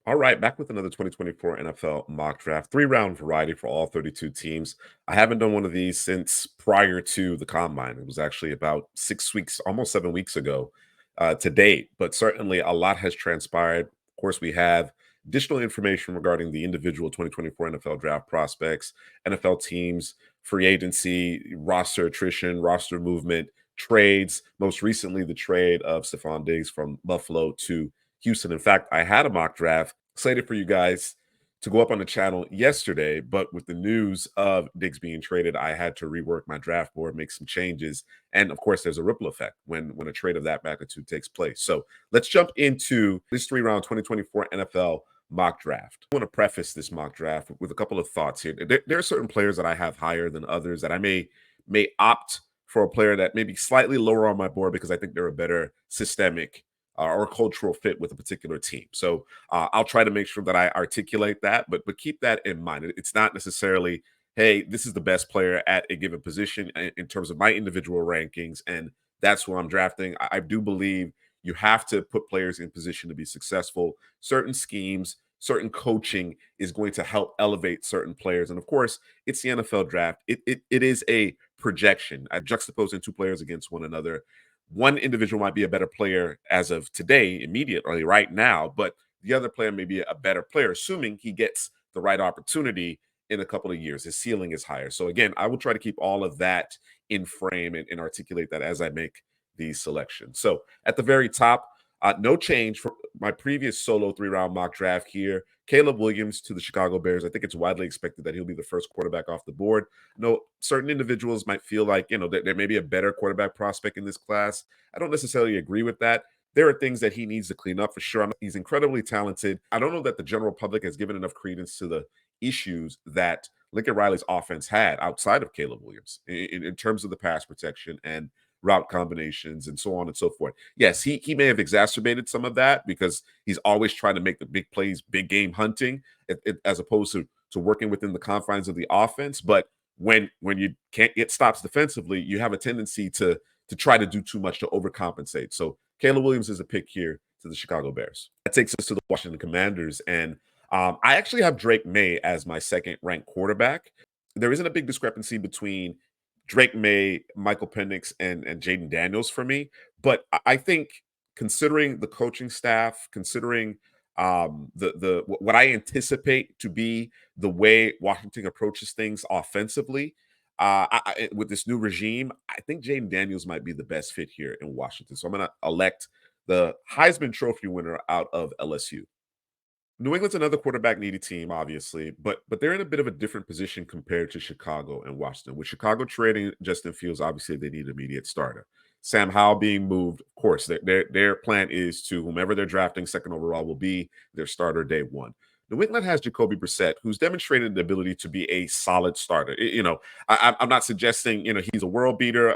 All right, back with another 2024 NFL mock draft, three-round variety for all 32 teams. I haven't done one of these since prior to the combine. It was actually about 6 weeks, almost 7 weeks ago to date, but certainly a lot has transpired. Of course, we have additional information regarding the individual 2024 NFL draft prospects, NFL teams, free agency, roster attrition, roster movement, trades. Most recently, the trade of Stefon Diggs from Buffalo to Houston. In fact, I had a mock draft slated for you guys to go up on the channel yesterday, but with the news of Diggs being traded, I had to rework my draft board, make some changes, and of course, there's a ripple effect when a trade of that magnitude takes place. So let's jump into this three-round 2024 NFL mock draft. I want to preface this mock draft with a couple of thoughts here. There are certain players that I have higher than others that I may opt for a player that may be slightly lower on my board because I think they're a better systemic or cultural fit with a particular team. So I'll try to make sure that I articulate that, but keep that in mind. It's not necessarily, hey, this is the best player at a given position in terms of my individual rankings, and that's who I'm drafting. I do believe you have to put players in position to be successful. Certain schemes, certain coaching is going to help elevate certain players, and of course, it's the NFL draft. It is a projection. I juxtaposing two players against one another. One individual might be a better player as of today, immediately, right now, but the other player may be a better player, assuming he gets the right opportunity in a couple of years. His ceiling is higher. So, again, I will try to keep all of that in frame and articulate that as I make these selections. So, at the very top, no change from my previous solo three-round mock draft here. Caleb Williams to the Chicago Bears. I think it's widely expected that he'll be the first quarterback off the board. No, certain individuals might feel like, there may be a better quarterback prospect in this class. I don't necessarily agree with that. There are things that he needs to clean up for sure. He's incredibly talented. I don't know that the general public has given enough credence to the issues that Lincoln Riley's offense had outside of Caleb Williams in terms of the pass protection and route combinations and so on and so forth. Yes, he may have exacerbated some of that because he's always trying to make the big plays, big game hunting, as opposed to working within the confines of the offense. But when you can't get stops defensively, you have a tendency to try to do too much to overcompensate. So Caleb Williams is a pick here to the Chicago Bears. That takes us to the Washington Commanders, and I actually have Drake May as my second ranked quarterback. There isn't a big discrepancy between Drake May, Michael Penix, and Jaden Daniels for me, but I think considering the coaching staff, considering the what I anticipate to be the way Washington approaches things offensively, with this new regime, I think Jaden Daniels might be the best fit here in Washington. So I'm going to elect the Heisman Trophy winner out of LSU. New England's another quarterback needy team, obviously, but they're in a bit of a different position compared to Chicago and Washington. With Chicago trading Justin Fields, obviously they need an immediate starter. Sam Howell being moved, of course, their plan is to whomever they're drafting second overall will be their starter day one. New England has Jacoby Brissett, who's demonstrated the ability to be a solid starter. I'm not suggesting he's a world beater.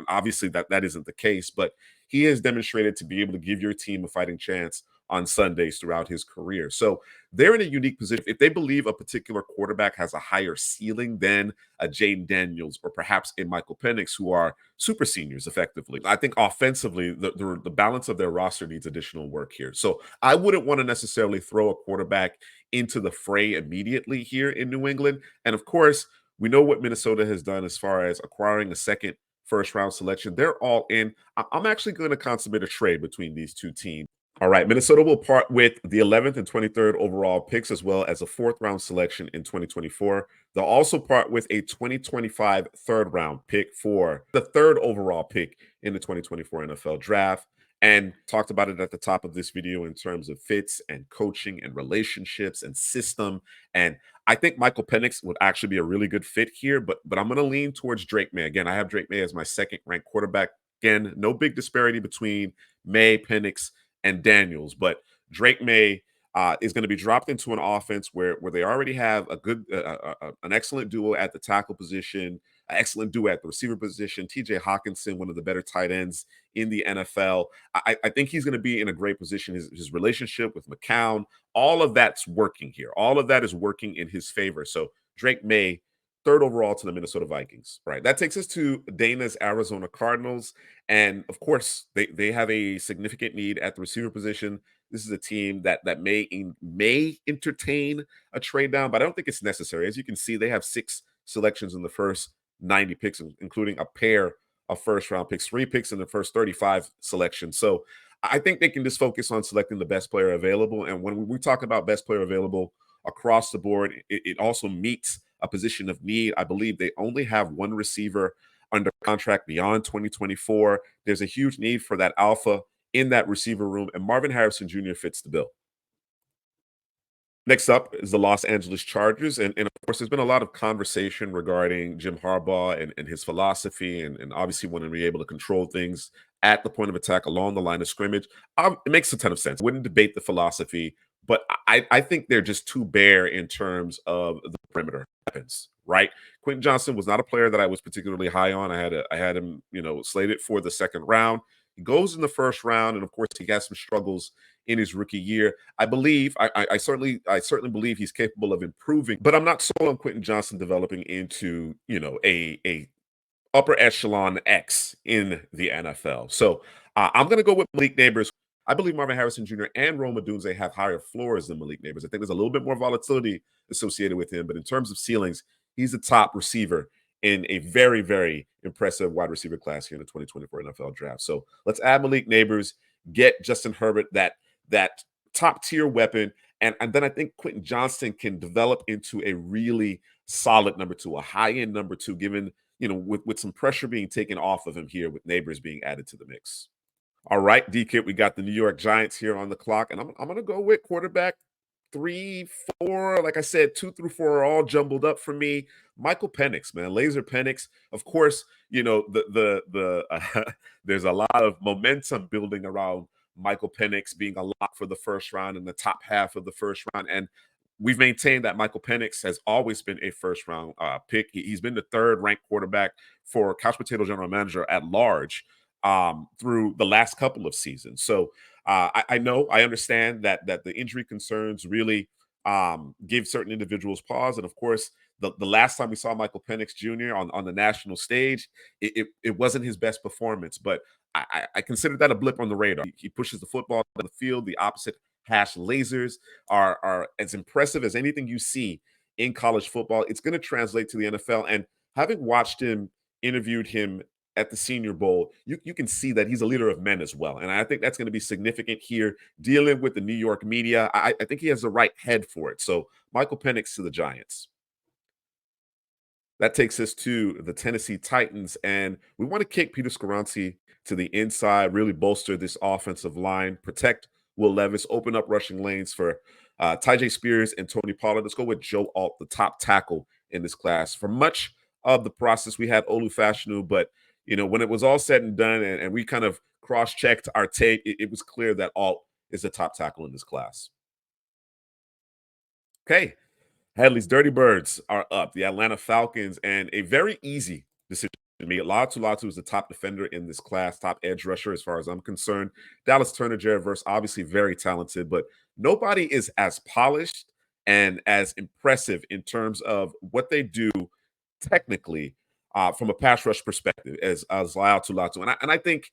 Obviously, that isn't the case, but he has demonstrated to be able to give your team a fighting chance on Sundays throughout his career. So they're in a unique position. If they believe a particular quarterback has a higher ceiling than a Jaden Daniels or perhaps a Michael Penix, who are super seniors effectively, I think offensively, the balance of their roster needs additional work here. So I wouldn't want to necessarily throw a quarterback into the fray immediately here in New England. And of course, we know what Minnesota has done as far as acquiring a second first round selection. They're all in. I'm actually going to consummate a trade between these two teams. All right, Minnesota will part with the 11th and 23rd overall picks, as well as a fourth round selection in 2024. They'll also part with a 2025 third round pick for the third overall pick in the 2024 NFL draft. And talked about it at the top of this video in terms of fits and coaching and relationships and system. And I think Michael Penix would actually be a really good fit here, but I'm going to lean towards Drake May. Again, I have Drake May as my second ranked quarterback. Again, no big disparity between May, Penix, and Daniels, but Drake May is going to be dropped into an offense where they already have a good, an excellent duo at the tackle position, an excellent duo at the receiver position. T.J. Hawkinson, one of the better tight ends in the NFL. I think he's going to be in a great position. His relationship with McCown, all of that's working here. All of that is working in his favor. So Drake May, third overall to the Minnesota Vikings. Right. That takes us to Dana's Arizona Cardinals. And of course, they have a significant need at the receiver position. this is a team that may entertain a trade down, but I don't think it's necessary. As you can see, they have 6 selections in the first 90 picks, including a pair of first round picks, 3 picks in the first 35 selections. So I think they can just focus on selecting the best player available. And when we talk about best player available across the board, it also meets a position of need. I believe they only have one receiver under contract beyond 2024. There's a huge need for that alpha in that receiver room, and Marvin Harrison Jr. fits the bill. Next up is the Los Angeles Chargers. And of course, there's been a lot of conversation regarding Jim Harbaugh and his philosophy, and obviously wanting to be able to control things at the point of attack along the line of scrimmage. It makes a ton of sense. Wouldn't debate the philosophy, but I think they're just too bare in terms of the perimeter weapons, right? Quentin Johnson was not a player that I was particularly high on. I had him, slated for the second round. He goes in the first round, and of course, he has some struggles in his rookie year. I believe, I certainly believe he's capable of improving, but I'm not sold on Quentin Johnson developing into, a upper echelon X in the NFL. So I'm going to go with Malik Neighbors. I believe Marvin Harrison Jr. and Rome Odunze have higher floors than Malik Neighbors. I think there's a little bit more volatility associated with him, but in terms of ceilings, he's the top receiver in a very, very impressive wide receiver class here in the 2024 NFL draft. So let's add Malik Neighbors, get Justin Herbert, that top tier weapon. And then I think Quentin Johnston can develop into a really solid number two, a high end number two, given, with some pressure being taken off of him here with Neighbors being added to the mix. All right, DK, we got the New York Giants here on the clock, and I'm going to go with quarterback 3, 4. Like I said, 2 through 4 are all jumbled up for me. Michael Penix, man, Laser Penix. Of course, there's a lot of momentum building around Michael Penix being a lock for the first round in the top half of the first round, and we've maintained that Michael Penix has always been a first round pick. He's been the third ranked quarterback for Couch Potato General Manager at large through the last couple of seasons. So I understand that the injury concerns really give certain individuals pause. And of course, the last time we saw Michael Penix Jr. on the national stage, it wasn't his best performance, but I consider that a blip on the radar. He pushes the football down the field. The opposite hash lasers are as impressive as anything you see in college football. It's going to translate to the NFL. And having watched him, interviewed him at the Senior Bowl, you can see that he's a leader of men as well. And I think that's going to be significant here, dealing with the New York media. I think he has the right head for it. So Michael Penix to the Giants. That takes us to the Tennessee Titans, and we want to kick Peter Skoronski to the inside, really bolster this offensive line, protect Will Levis, open up rushing lanes for Tyjae Spears and Tony Pollard. Let's go with Joe Alt, the top tackle in this class. For much of the process, we had Olu Fashanu, but when it was all said and done, and we kind of cross-checked our tape, it was clear that Alt is the top tackle in this class. Okay, Hadley's Dirty Birds are up. The Atlanta Falcons, and a very easy decision to me. Latu is the top defender in this class, top edge rusher as far as I'm concerned. Dallas Turner, Jared Verse, obviously very talented, but nobody is as polished and as impressive in terms of what they do technically from a pass rush perspective as Latu. And I think,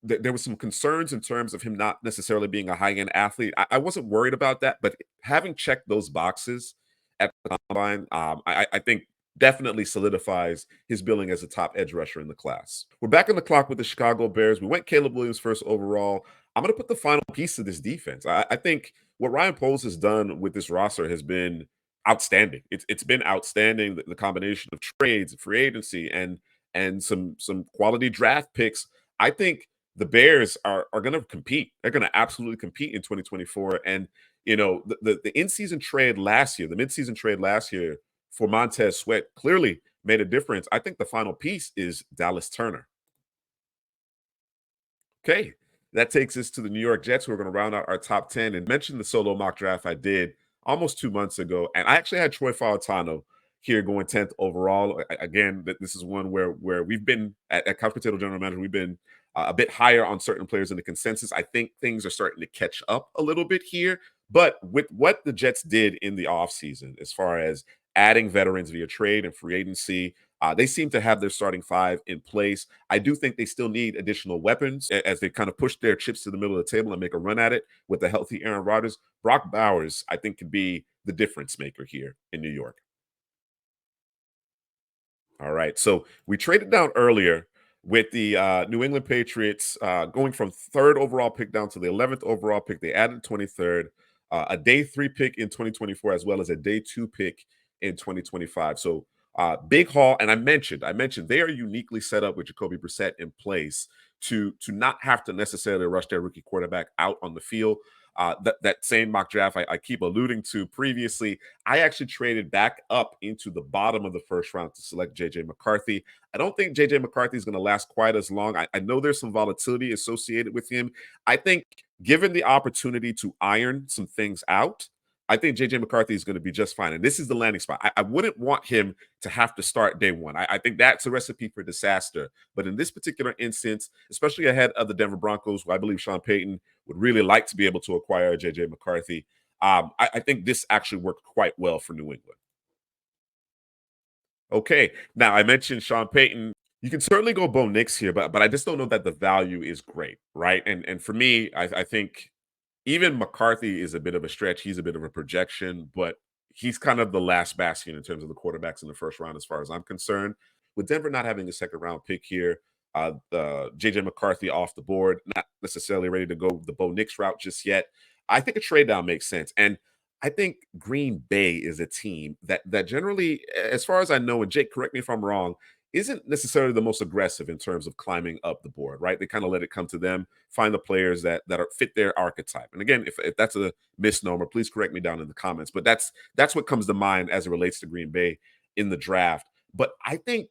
there was some concerns in terms of him not necessarily being a high-end athlete. I wasn't worried about that, but having checked those boxes at the combine, I think definitely solidifies his billing as a top edge rusher in the class. We're back on the clock with the Chicago Bears. We went Caleb Williams first overall. I'm going to put the final piece of this defense. I think what Ryan Poles has done with this roster has been outstanding. It's been outstanding. The combination of trades, free agency, and some quality draft picks. I think the Bears are going to compete. They're going to absolutely compete in 2024. And, the in-season trade last year, the mid-season trade last year for Montez Sweat clearly made a difference. I think the final piece is Dallas Turner. Okay, that takes us to the New York Jets, who are going to round out our top 10 and mention the solo mock draft I did almost 2 months ago. And I actually had Troy Fautano here going 10th overall. Again, this is one where we've been at Couch Potato General Manager, we've been a bit higher on certain players in the consensus. I think things are starting to catch up a little bit here. But with what the Jets did in the offseason, as far as adding veterans via trade and free agency. They seem to have their starting five in place. I do think they still need additional weapons as they kind of push their chips to the middle of the table and make a run at it with a healthy Aaron Rodgers. Brock Bowers, I think, could be the difference maker here in New York. All right. So we traded down earlier with the New England Patriots going from third overall pick down to the 11th overall pick. They added 23rd, a day three pick in 2024, as well as a day two pick in 2025. So big haul. And I mentioned they are uniquely set up with Jacoby Brissett in place to not have to necessarily rush their rookie quarterback out on the field. That same mock draft I keep alluding to previously, I actually traded back up into the bottom of the first round to select JJ McCarthy. I don't think JJ McCarthy is going to last quite as long. I know there's some volatility associated with him. I think, given the opportunity to iron some things out, I think JJ McCarthy is going to be just fine. And this is the landing spot. I wouldn't want him to have to start day one. I think that's a recipe for disaster. But in this particular instance, especially ahead of the Denver Broncos, who I believe Sean Payton would really like to be able to acquire JJ McCarthy, I think this actually worked quite well for New England. Okay. Now I mentioned Sean Payton. You can certainly go Bo Nix here, but I just don't know that the value is great, right? And for me, I think even McCarthy is a bit of a stretch. He's a bit of a projection, but he's kind of the last bastion in terms of the quarterbacks in the first round, as far as I'm concerned. With Denver not having a second round pick here, JJ McCarthy off the board, not necessarily ready to go the Bo Nix route just yet. I think a trade down makes sense. And I think Green Bay is a team that generally, as far as I know, and Jake, correct me if I'm wrong, isn't necessarily the most aggressive in terms of climbing up the board, right? They kind of let it come to them, find the players that are fit their archetype. And again, if that's a misnomer, please correct me down in the comments. But that's what comes to mind as it relates to Green Bay in the draft. But I think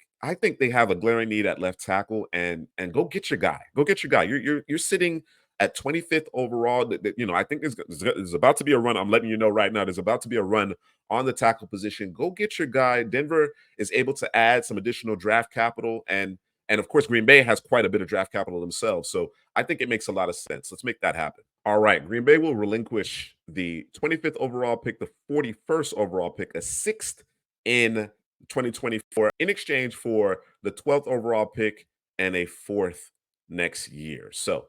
they have a glaring need at left tackle, and go get your guy. Go get your guy. You're sitting at 25th overall. I think there's about to be a run. I'm letting you know right now. There's about to be a run on the tackle position. Go get your guy. Denver is able to add some additional draft capital, and of course Green Bay has quite a bit of draft capital themselves. So I think it makes a lot of sense. Let's make that happen. All right, Green Bay will relinquish the 25th overall pick, the 41st overall pick, a sixth in 2024 in exchange for the 12th overall pick and a fourth next year. So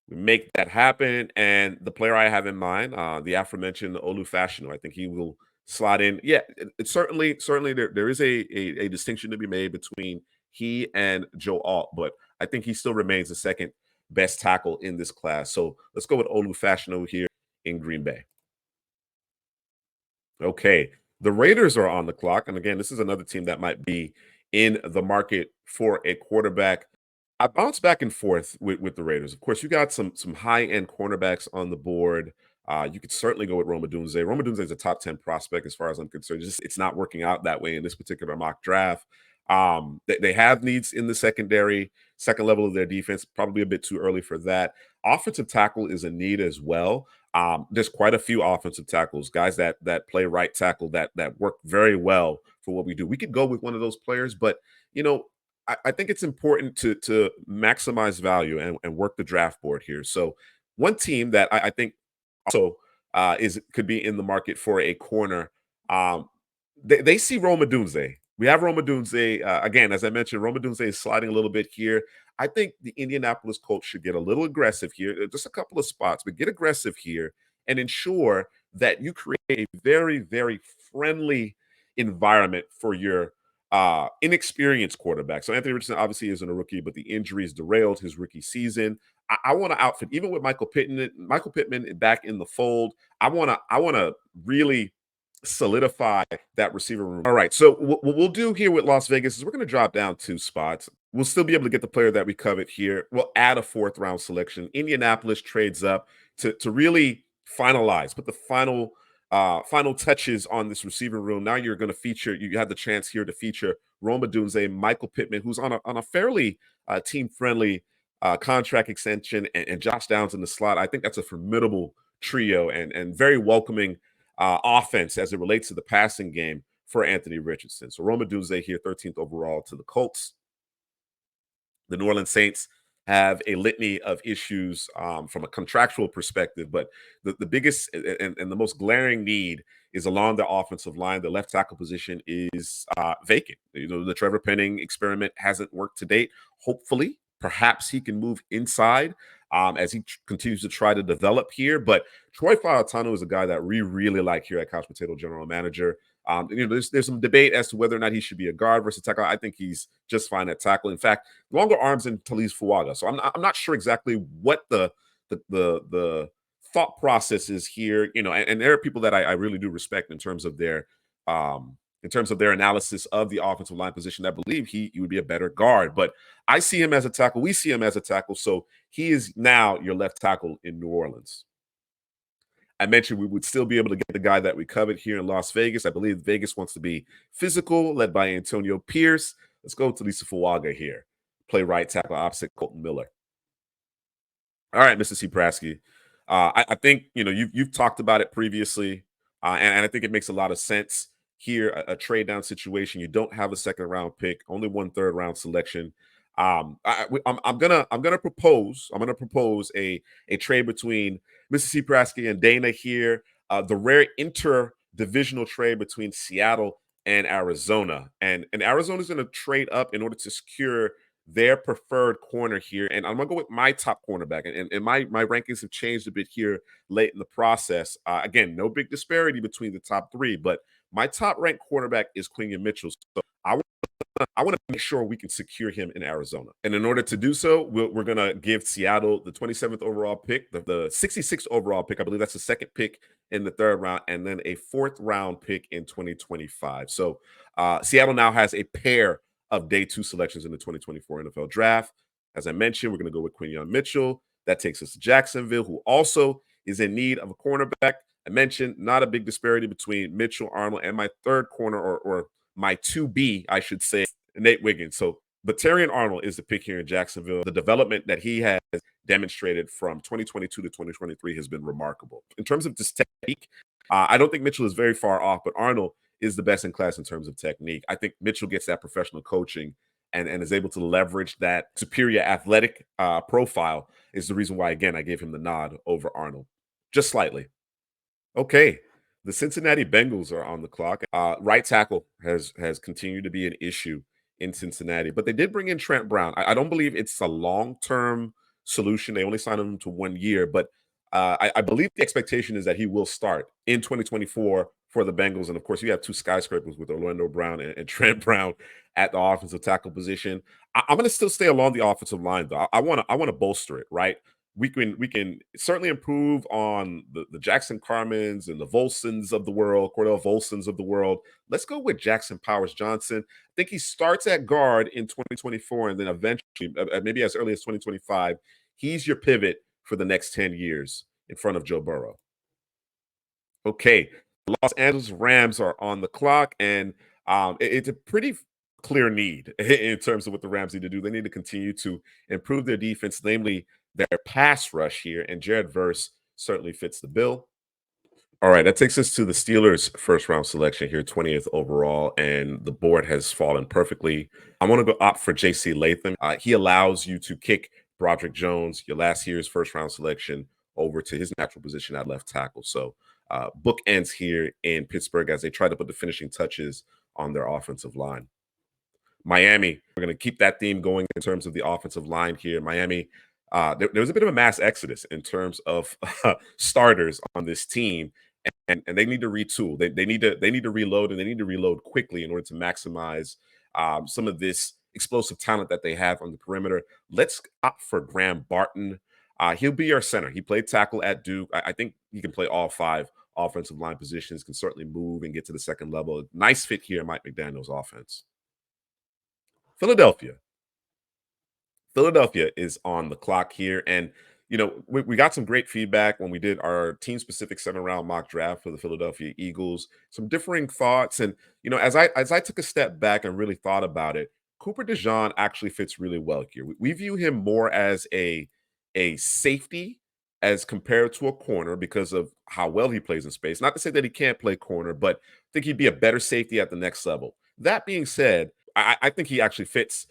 we make that happen. And the player I have in mind, the aforementioned Olu Fashanu, I think he will slot in. Yeah, it's certainly there is a distinction to be made between he and Joe Alt, but I think he still remains the second best tackle in this class. So let's go with Olu Fashanu here in Green Bay. Okay. The Raiders are on the clock. And again, this is another team that might be in the market for a quarterback. I bounce back and forth with the Raiders. Of course, you got some high-end cornerbacks on the board. You could certainly go with Roma Dunze. Roma Dunze is a top 10 prospect as far as I'm concerned. Just it's not working out that way in this particular mock draft. They have needs in the secondary, second level of their defense, probably a bit too early for that. Offensive tackle is a need as well. There's quite a few offensive tackles, guys that play right tackle that work very well for what we do. We could go with one of those players, but you know, I think it's important to maximize value and work the draft board here. So one team that I think also is could be in the market for a corner. Um, they see Roma Dunze. We have Roma Dunze again, as I mentioned. Roma Dunze is sliding a little bit here. I think the Indianapolis Colts should get a little aggressive here, just a couple of spots, but get aggressive here and ensure that you create a very, very friendly environment for your inexperienced quarterback. So Anthony Richardson obviously isn't a rookie, but the injuries derailed his rookie season. I want to outfit, even with Michael Pittman back in the fold. I want to really solidify that receiver room. All right. So what we'll do here with Las Vegas is we're going to drop down two spots. We'll still be able to get the player that we covet here. We'll add a fourth round selection. Indianapolis trades up to really finalize, put the final touches on this receiver room. Now you're going to feature. You have the chance here to feature Roma Dunze, Michael Pittman, who's on a fairly team friendly contract extension, and Josh Downs in the slot. I think that's a formidable trio and very welcoming offense as it relates to the passing game for Anthony Richardson. So Roma Dunze here, 13th overall to the Colts. The New Orleans Saints have a litany of issues from a contractual perspective, but the biggest and the most glaring need is along the offensive line. The left tackle position is vacant. The Trevor Penning experiment hasn't worked to date. Hopefully, perhaps he can move inside as he continues to try to develop here. But Troy Fautano is a guy that we really like here at Couch Potato General Manager. There's some debate as to whether or not he should be a guard versus tackle. I think he's just fine at tackle. In fact, longer arms than Talise Fuaga. So I'm not sure exactly what the thought process is here. And there are people that I really do respect in terms of their analysis of the offensive line position that believe he would be a better guard. But I see him as a tackle. We see him as a tackle. So he is now your left tackle in New Orleans. I mentioned we would still be able to get the guy that we covet here in Las Vegas. I believe Vegas wants to be physical, led by Antonio Pierce. Let's go to Lisa Fuaga here. Play right tackle opposite Colton Miller. All right, Mr. C. Prasky. I think you've talked about it previously, and I think it makes a lot of sense here. A trade down situation. You don't have a second round pick, only 1/3 round selection. I'm gonna propose. I'm gonna propose a trade between Mr. C. Prasky and Dana here. The rare interdivisional trade between Seattle and Arizona, and Arizona is going to trade up in order to secure their preferred corner here. And I'm gonna go with my top cornerback. And my rankings have changed a bit here late in the process. Again, no big disparity between the top three, but my top ranked cornerback is Quinion Mitchell. So I want to make sure we can secure him in Arizona. And in order to do so, we're going to give Seattle the 27th overall pick, the 66th overall pick. I believe that's the second pick in the third round, and then a fourth round pick in 2025. So Seattle now has a pair of day 2 selections in the 2024 NFL draft. As I mentioned, we're going to go with Quinion Mitchell. That takes us to Jacksonville, who also is in need of a cornerback. I mentioned not a big disparity between Mitchell, Arnold, and my third corner, or my 2B, I should say, Nate Wiggins. So Batarian Arnold is the pick here in Jacksonville. The development that he has demonstrated from 2022 to 2023 has been remarkable. In terms of this technique, I don't think Mitchell is very far off, but Arnold is the best in class in terms of technique. I think Mitchell gets that professional coaching and is able to leverage that superior athletic profile is the reason why, again, I gave him the nod over Arnold, just slightly. Okay, the Cincinnati Bengals are on the clock. Right tackle has continued to be an issue in Cincinnati, but they did bring in Trent Brown. I don't believe it's a long-term solution. They only signed him to 1 year, but I believe the expectation is that he will start in 2024 for the Bengals. And of course, you have two skyscrapers with Orlando Brown and Trent Brown at the offensive tackle position. I'm going to still stay along the offensive line, though. I want to bolster it, right? We can certainly improve on the Jackson Carmens and the Volsons of the world, Cordell Volsons of the world. Let's go with Jackson Powers Johnson. I think he starts at guard in 2024, and then eventually, maybe as early as 2025, he's your pivot for the next 10 years in front of Joe Burrow. Okay, the Los Angeles Rams are on the clock, and it's a pretty clear need in terms of what the Rams need to do. They need to continue to improve their defense, namely their pass rush here, and Jared Verse certainly fits the bill. All right, that takes us to the Steelers' first round selection here, 20th overall, and the board has fallen perfectly. I want to go opt for J.C. Latham. He allows you to kick Broderick Jones, your last year's first round selection, over to his natural position at left tackle. So book ends here in Pittsburgh as they try to put the finishing touches on their offensive line. Miami, we're going to keep that theme going in terms of the offensive line here. Miami, there was a bit of a mass exodus in terms of starters on this team, and they need to retool. They need to reload, and they need to reload quickly in order to maximize some of this explosive talent that they have on the perimeter. Let's opt for Graham Barton. He'll be our center. He played tackle at Duke. I think he can play all 5 offensive line positions, can certainly move and get to the second level. Nice fit here in Mike McDaniel's offense. Philadelphia. Philadelphia is on the clock here. And, we got some great feedback when we did our team specific 7-round mock draft for the Philadelphia Eagles, some differing thoughts. And, as I took a step back and really thought about it, Cooper DeJean actually fits really well here. We view him more as a safety as compared to a corner because of how well he plays in space. Not to say that he can't play corner, but I think he'd be a better safety at the next level. That being said, I think he actually fits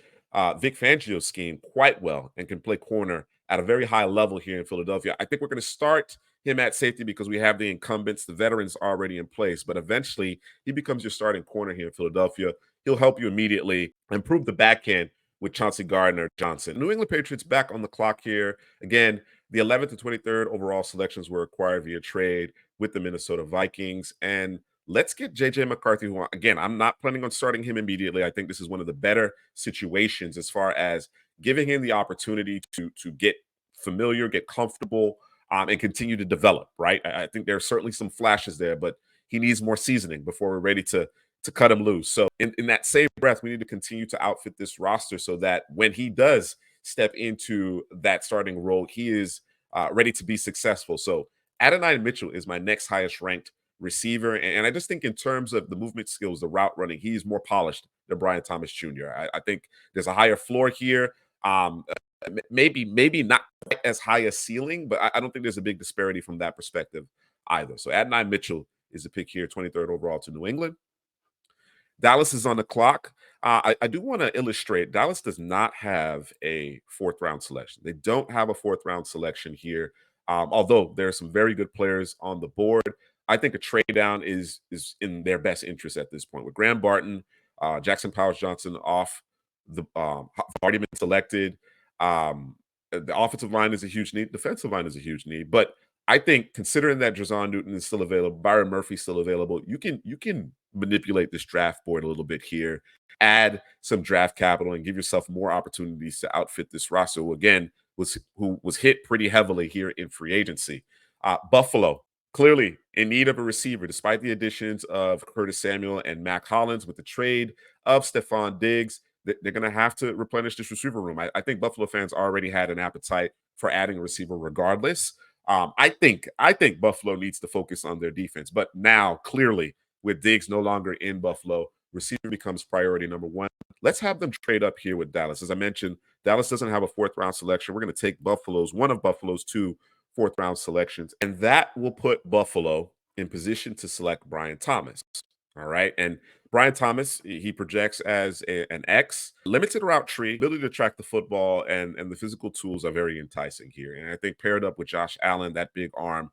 Vic Fangio's scheme quite well and can play corner at a very high level here in Philadelphia. I think we're going to start him at safety because we have the incumbents, the veterans already in place. But eventually, he becomes your starting corner here in Philadelphia. He'll help you immediately improve the back end with Chauncey Gardner Johnson. New England Patriots back on the clock here. Again, the 11th and 23rd overall selections were acquired via trade with the Minnesota Vikings. And let's get JJ McCarthy, who, again, I'm not planning on starting him immediately. I think this is one of the better situations as far as giving him the opportunity to get familiar, get comfortable, and continue to develop, right? I think there are certainly some flashes there, but he needs more seasoning before we're ready to cut him loose. So in that same breath, we need to continue to outfit this roster so that when he does step into that starting role, he is ready to be successful. So Adonai Mitchell is my next highest ranked receiver. And I just think in terms of the movement skills, the route running, he's more polished than Brian Thomas Jr. I think there's a higher floor here. Maybe not quite as high a ceiling, but I don't think there's a big disparity from that perspective either. So Adonai Mitchell is a pick here, 23rd overall to New England. Dallas is on the clock. I do want to illustrate Dallas does not have a fourth round selection. They don't have a fourth round selection here. Although there are some very good players on the board, I think a trade down is in their best interest at this point. With Graham Barton, Jackson Powers Johnson off the already been selected. The offensive line is a huge need. Defensive line is a huge need. But I think considering that Drazon Newton is still available, Byron Murphy's still available, you can manipulate this draft board a little bit here, add some draft capital, and give yourself more opportunities to outfit this roster. Who was hit pretty heavily here in free agency. Buffalo clearly in need of a receiver, despite the additions of Curtis Samuel and Mac Hollins with the trade of Stefon Diggs. They're going to have to replenish this receiver room. I think Buffalo fans already had an appetite for adding a receiver regardless. I think Buffalo needs to focus on their defense, but now clearly with Diggs no longer in Buffalo, receiver becomes priority number one. Let's have them trade up here with Dallas. As I mentioned, Dallas doesn't have a fourth round selection. We're going to take one of Buffalo's two fourth round selections, and that will put Buffalo in position to select Brian Thomas. All right. And Brian Thomas, he projects as an X, limited route tree, ability to track the football, and the physical tools are very enticing here. And I think paired up with Josh Allen, that big arm,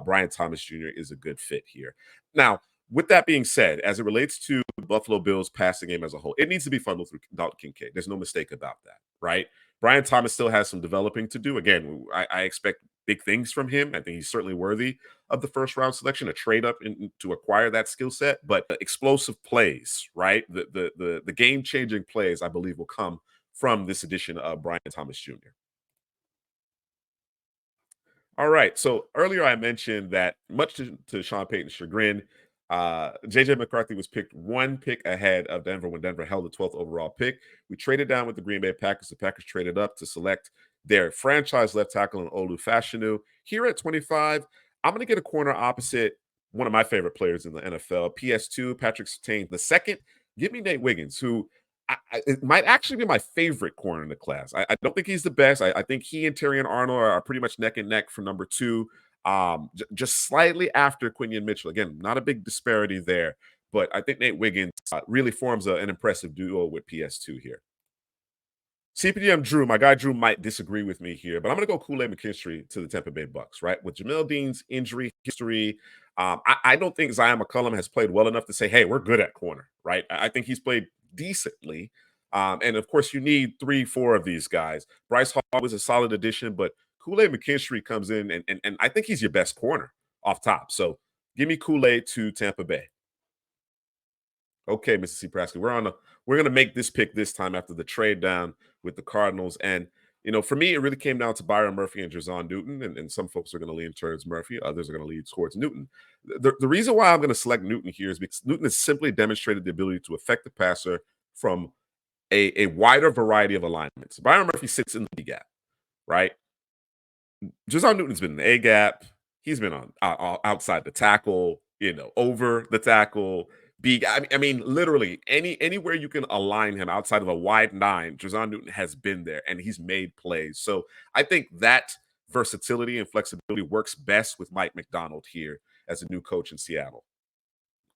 Brian Thomas Jr. is a good fit here. Now, with that being said, as it relates to the Buffalo Bills passing game as a whole, it needs to be funneled through Dalton Kincaid. There's no mistake about that, right? Brian Thomas still has some developing to do. Again, I expect big things from him. I think he's certainly worthy of the first round selection, a trade up to acquire that skill set. But explosive plays, right? The game changing plays, I believe, will come from this addition of Brian Thomas Jr. All right. So earlier I mentioned that much to Sean Payton's chagrin, JJ McCarthy was picked one pick ahead of Denver when Denver held the 12th overall pick. We traded down with the Green Bay Packers. The Packers traded up to select their franchise left tackle in Olu Fashanu. Here at 25, I'm going to get a corner opposite one of my favorite players in the NFL, PS2, Patrick Surtain the second. Give me Nate Wiggins, who it might actually be my favorite corner in the class. I don't think he's the best. I think he and Terrion Arnold are pretty much neck and neck for number two, just slightly after Quinion Mitchell. Again, not a big disparity there, but I think Nate Wiggins really forms an impressive duo with PS2 here. CPGM Drew, my guy Drew might disagree with me here, but I'm going to go Kool-Aid McKinstry to the Tampa Bay Bucks, right? With Jamel Dean's injury history, I don't think Zion McCollum has played well enough to say, hey, we're good at corner, right? I think he's played decently. And of course, you need 3, 4 of these guys. Bryce Hall was a solid addition, but Kool-Aid McKinstry comes in, and I think he's your best corner off top. So give me Kool-Aid to Tampa Bay. Okay, Mr. C. Prasky, we're gonna make this pick this time after the trade down with the Cardinals. And for me, it really came down to Byron Murphy and Drazon Newton, and some folks are gonna lean towards Murphy, others are gonna lean towards Newton. The reason why I'm gonna select Newton here is because Newton has simply demonstrated the ability to affect the passer from a wider variety of alignments. Byron Murphy sits in the B gap, right? Drazon Newton's been in the A gap. He's been on outside the tackle, over the tackle. B. I mean, literally anywhere you can align him outside of a wide nine, Drazon Newton has been there and he's made plays. So I think that versatility and flexibility works best with Mike McDonald here as a new coach in Seattle.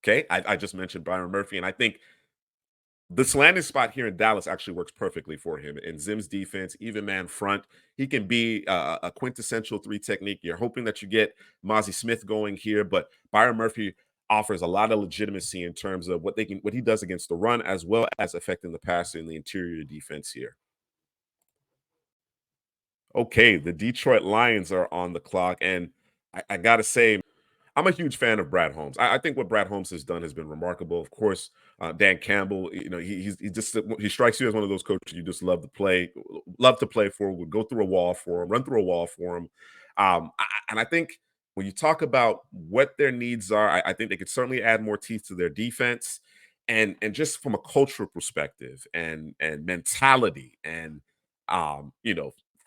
Okay, I just mentioned Byron Murphy, and I think This landing spot here in Dallas actually works perfectly for him. In Zim's defense, even man front, he can be a quintessential three technique. You're hoping that you get Mozzie Smith going here, but Byron Murphy offers a lot of legitimacy in terms of what he does against the run, as well as affecting the passer in the interior defense here. Okay, the Detroit Lions are on the clock, and I gotta say, I'm a huge fan of Brad Holmes. I think what Brad Holmes has done has been remarkable. Of course, Dan Campbell, he just he strikes you as one of those coaches you just love to play for. Would go through a wall for him, run through a wall for him. And I think when you talk about what their needs are, I think they could certainly add more teeth to their defense, and just from a cultural perspective and mentality and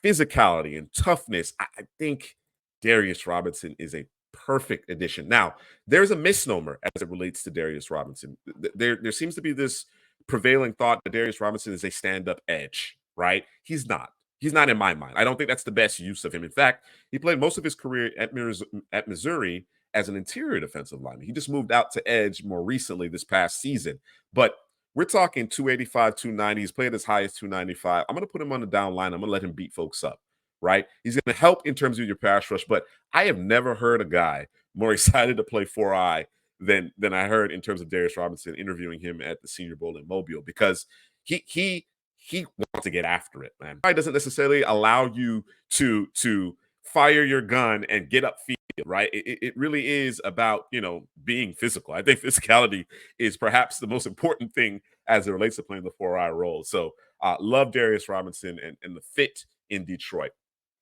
physicality and toughness. I think Darius Robinson is a perfect addition. Now, there's a misnomer as it relates to Darius Robinson. There seems to be this prevailing thought that Darius Robinson is a stand-up edge, right? He's not. He's not in my mind. I don't think that's the best use of him. In fact, he played most of his career at Missouri as an interior defensive lineman. He just moved out to edge more recently this past season. But we're talking 285, 290. He's played as high as 295. I'm going to put him on the down line. I'm going to let him beat folks up, right? He's going to help in terms of your pass rush, but I have never heard a guy more excited to play 4I than I heard in terms of Darius Robinson interviewing him at the Senior Bowl in Mobile, because he wants to get after it, man. He doesn't necessarily allow you to fire your gun and get upfield, right? It really is about being physical. I think physicality is perhaps the most important thing as it relates to playing the 4I role. So love Darius Robinson and the fit in Detroit.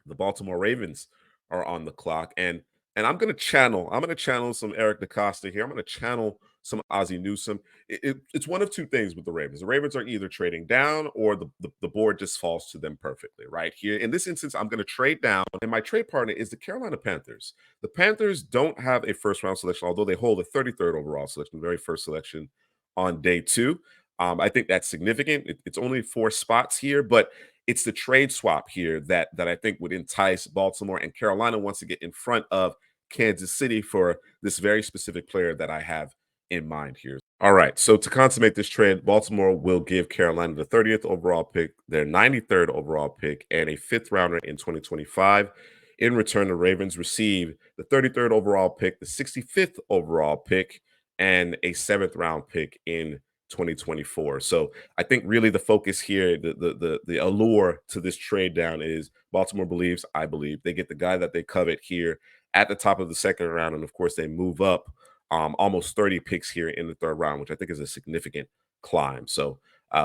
The Baltimore Ravens are on the clock, and I'm gonna channel some Eric DaCosta here. I'm gonna channel some Ozzie Newsome. It's one of two things with the Ravens. The Ravens are either trading down or the board just falls to them perfectly. Right here in this instance, I'm gonna trade down, and my trade partner is the Carolina Panthers. The Panthers don't have a first round selection, although they hold a 33rd overall selection, the very first selection on day two. I think that's significant. It's only 4 spots here, but it's the trade swap here that I think would entice Baltimore, and Carolina wants to get in front of Kansas City for this very specific player that I have in mind here. All right, so to consummate this trade, Baltimore will give Carolina the 30th overall pick, their 93rd overall pick, and a fifth rounder in 2025. In return, the Ravens receive the 33rd overall pick, the 65th overall pick, and a seventh round pick in 2024. So I think really the focus here, the allure to this trade down is Baltimore believes, I believe, they get the guy that they covet here at the top of the second round, and of course they move up almost 30 picks here in the third round, which I think is a significant climb. So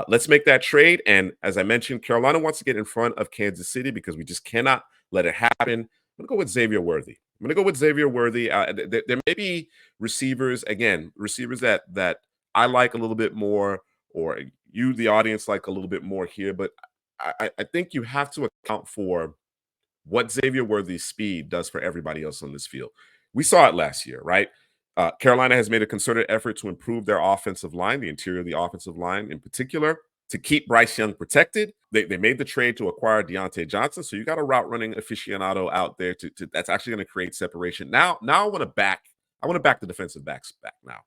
let's make that trade. And as I mentioned, Carolina wants to get in front of Kansas City because we just cannot let it happen. I'm going to go with Xavier Worthy. I'm going to go with Xavier Worthy. There may be receivers, again, receivers that I like a little bit more, or you, the audience, like a little bit more here. But I think you have to account for what Xavier Worthy's speed does for everybody else on this field. We saw it last year, right? Carolina has made a concerted effort to improve their offensive line, the interior of the offensive line in particular, to keep Bryce Young protected. They made the trade to acquire Deontay Johnson. So you got a route running aficionado out there that's actually going to create separation. Now I want to back the defensive backs back now.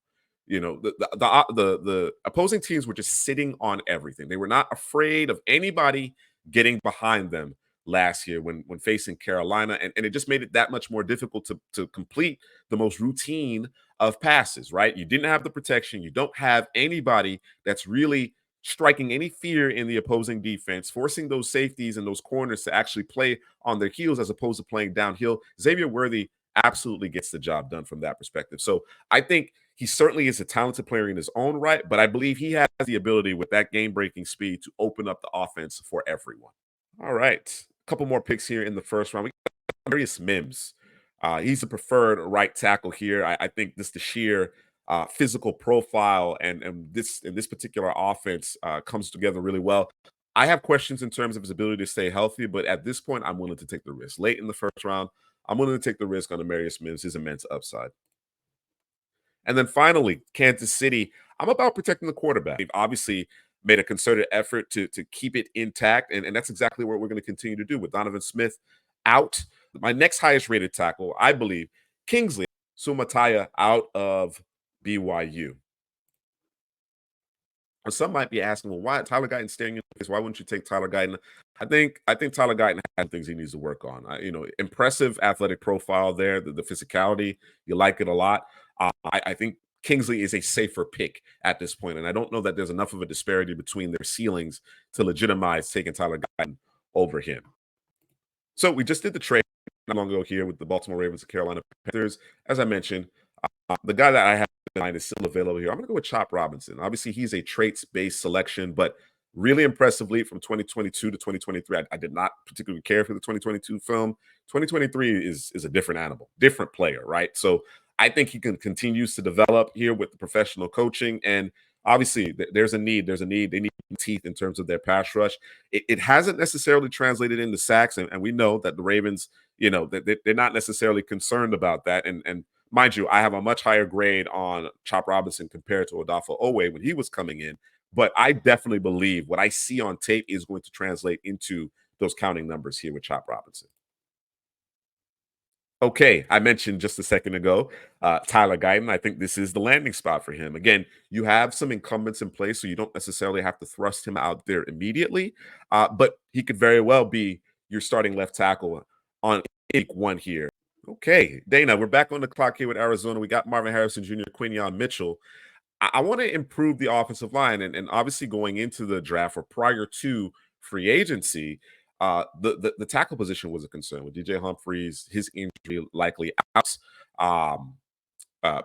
The opposing teams were just sitting on everything. They were not afraid of anybody getting behind them last year when facing Carolina, and it just made it that much more difficult to complete the most routine of passes, right? You didn't have the protection. You don't have anybody that's really striking any fear in the opposing defense, forcing those safeties and those corners to actually play on their heels as opposed to playing downhill. Xavier Worthy absolutely gets the job done from that perspective. So I think he certainly is a talented player in his own right, but I believe he has the ability with that game-breaking speed to open up the offense for everyone. All right. A couple more picks here in the first round. We got Marius Mims. He's a preferred right tackle here. I think this the sheer physical profile and this particular offense comes together really well. I have questions in terms of his ability to stay healthy, but at this point, I'm willing to take the risk. Late in the first round, I'm willing to take the risk on Marius Mims, his immense upside. And then finally, Kansas City. I'm about protecting the quarterback. They've obviously made a concerted effort to keep it intact, and that's exactly what we're going to continue to do with Donovan Smith out. My next highest rated tackle, I believe, Kingsley Sumataya out of BYU. Or some might be asking, well, why Tyler Guyton staring in the face? Why wouldn't you take Tyler Guyton? I think Tyler Guyton has things he needs to work on. Impressive athletic profile there, the physicality, you like it a lot. I think Kingsley is a safer pick at this point, and I don't know that there's enough of a disparity between their ceilings to legitimize taking Tyler Guyton over him. So we just did the trade not long ago here with the Baltimore Ravens and Carolina Panthers. As I mentioned, the guy that I have in mind is still available here. I'm going to go with Chop Robinson. Obviously, he's a traits-based selection, but really impressive leap from 2022 to 2023. I did not particularly care for the 2022 film. 2023 is a different animal, different player, right? So I think he can continues to develop here with the professional coaching. And obviously, there's a need. There's a need. They need teeth in terms of their pass rush. It hasn't necessarily translated into sacks, and we know that the Ravens, they're not necessarily concerned about that. And mind you, I have a much higher grade on Chop Robinson compared to Odafe Owe when he was coming in. But I definitely believe what I see on tape is going to translate into those counting numbers here with Chop Robinson. Okay, I mentioned just a second ago, Tyler Guyton. I think this is the landing spot for him. Again, you have some incumbents in place, so you don't necessarily have to thrust him out there immediately. But he could very well be your starting left tackle on week one here. Okay, Dana, we're back on the clock here with Arizona. We got Marvin Harrison Jr., Quinion Mitchell. I want to improve the offensive line, and obviously going into the draft or prior to free agency, the tackle position was a concern with DJ Humphries, his injury likely out. Um,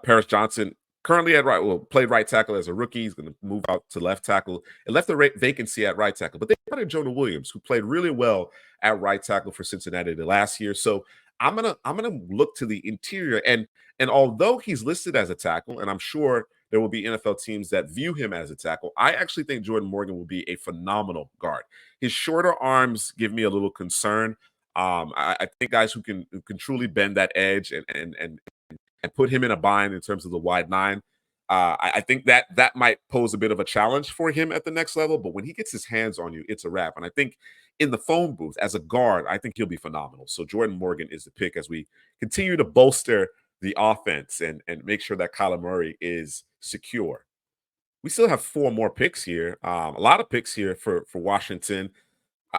Paris Johnson currently at right, well, played right tackle as a rookie. He's going to move out to left tackle. It left a vacancy at right tackle, but they added Jonah Williams, who played really well at right tackle for Cincinnati the last year. So I'm gonna look to the interior, and although he's listed as a tackle, and I'm sure there will be NFL teams that view him as a tackle, I actually think Jordan Morgan will be a phenomenal guard. His shorter arms give me a little concern. I think guys who can truly bend that edge and put him in a bind in terms of the wide nine. I think that might pose a bit of a challenge for him at the next level. But when he gets his hands on you, it's a wrap. And I think in the phone booth as a guard, I think he'll be phenomenal. So Jordan Morgan is the pick as we continue to bolster the offense and make sure that Kyler Murray is secure. We still have four more picks here. A lot of picks here for Washington.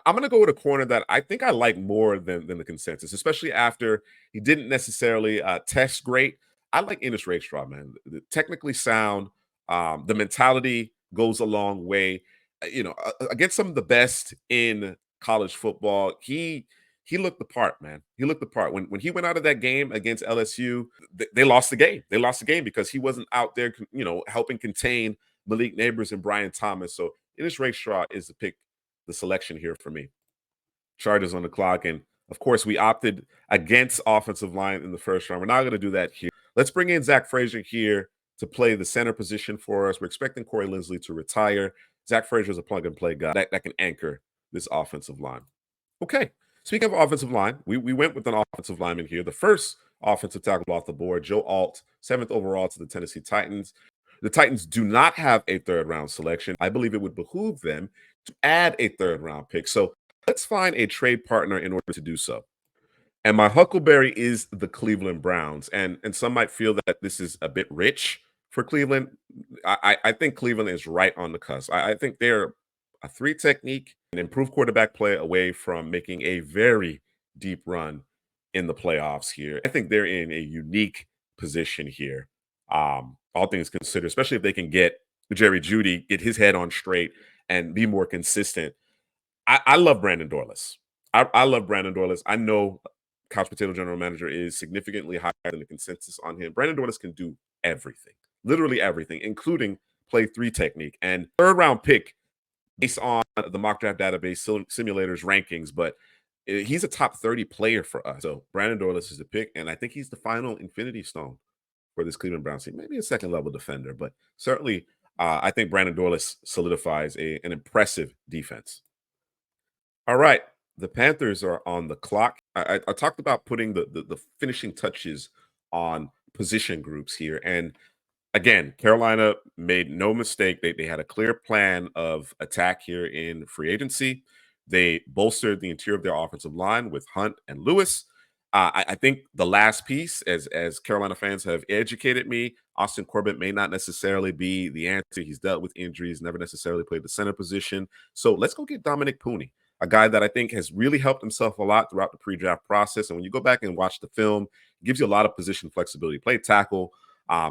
I'm going to go with a corner that I think I like more than the consensus, especially after he didn't necessarily test great. I like Ennis Rakestraw, man. Technically sound, the mentality goes a long way. Against some of the best in college football, he looked the part, man. He looked the part. When he went out of that game against LSU, they lost the game. They lost the game because he wasn't out there, helping contain Malik Neighbors and Brian Thomas. So Ennis Rakestraw is the selection here for me. Chargers on the clock. And of course, we opted against offensive line in the first round. We're not going to do that here. Let's bring in Zach Frazier here to play the center position for us. We're expecting Corey Linsley to retire. Zach Frazier is a plug and play guy that can anchor this offensive line. Okay. Speaking of offensive line, we went with an offensive lineman here. The first offensive tackle off the board, Joe Alt, 7th overall to the Tennessee Titans. The Titans do not have a third round selection. I believe it would behoove them to add a third round pick. So let's find a trade partner in order to do so. And my huckleberry is the Cleveland Browns. And some might feel that this is a bit rich for Cleveland. I think Cleveland is right on the cusp. I think they're a three technique and improved quarterback play away from making a very deep run in the playoffs here. I think they're in a unique position here. All things considered, especially if they can get Jerry Judy, get his head on straight and be more consistent. I love Brandon Dorless. I love Brandon Dorless. I know Couch Potato General Manager is significantly higher than the consensus on him. Brandon Dorless can do everything, literally everything, including play three technique and third round pick based on the mock draft database simulators rankings. But he's a top 30 player for us. So Brandon Dorless is the pick, and I think he's the final Infinity Stone for this Cleveland Browns team. Maybe a second level defender, but certainly I think Brandon Dorless solidifies an impressive defense. All right. The Panthers are on the clock. I talked about putting the finishing touches on position groups here. And again, Carolina made no mistake. They had a clear plan of attack here in free agency. They bolstered the interior of their offensive line with Hunt and Lewis. I think the last piece, as Carolina fans have educated me, Austin Corbett may not necessarily be the answer. He's dealt with injuries, never necessarily played the center position. So let's go get Dominic Pooney, a guy that I think has really helped himself a lot throughout the pre-draft process. And when you go back and watch the film, it gives you a lot of position flexibility. Play tackle,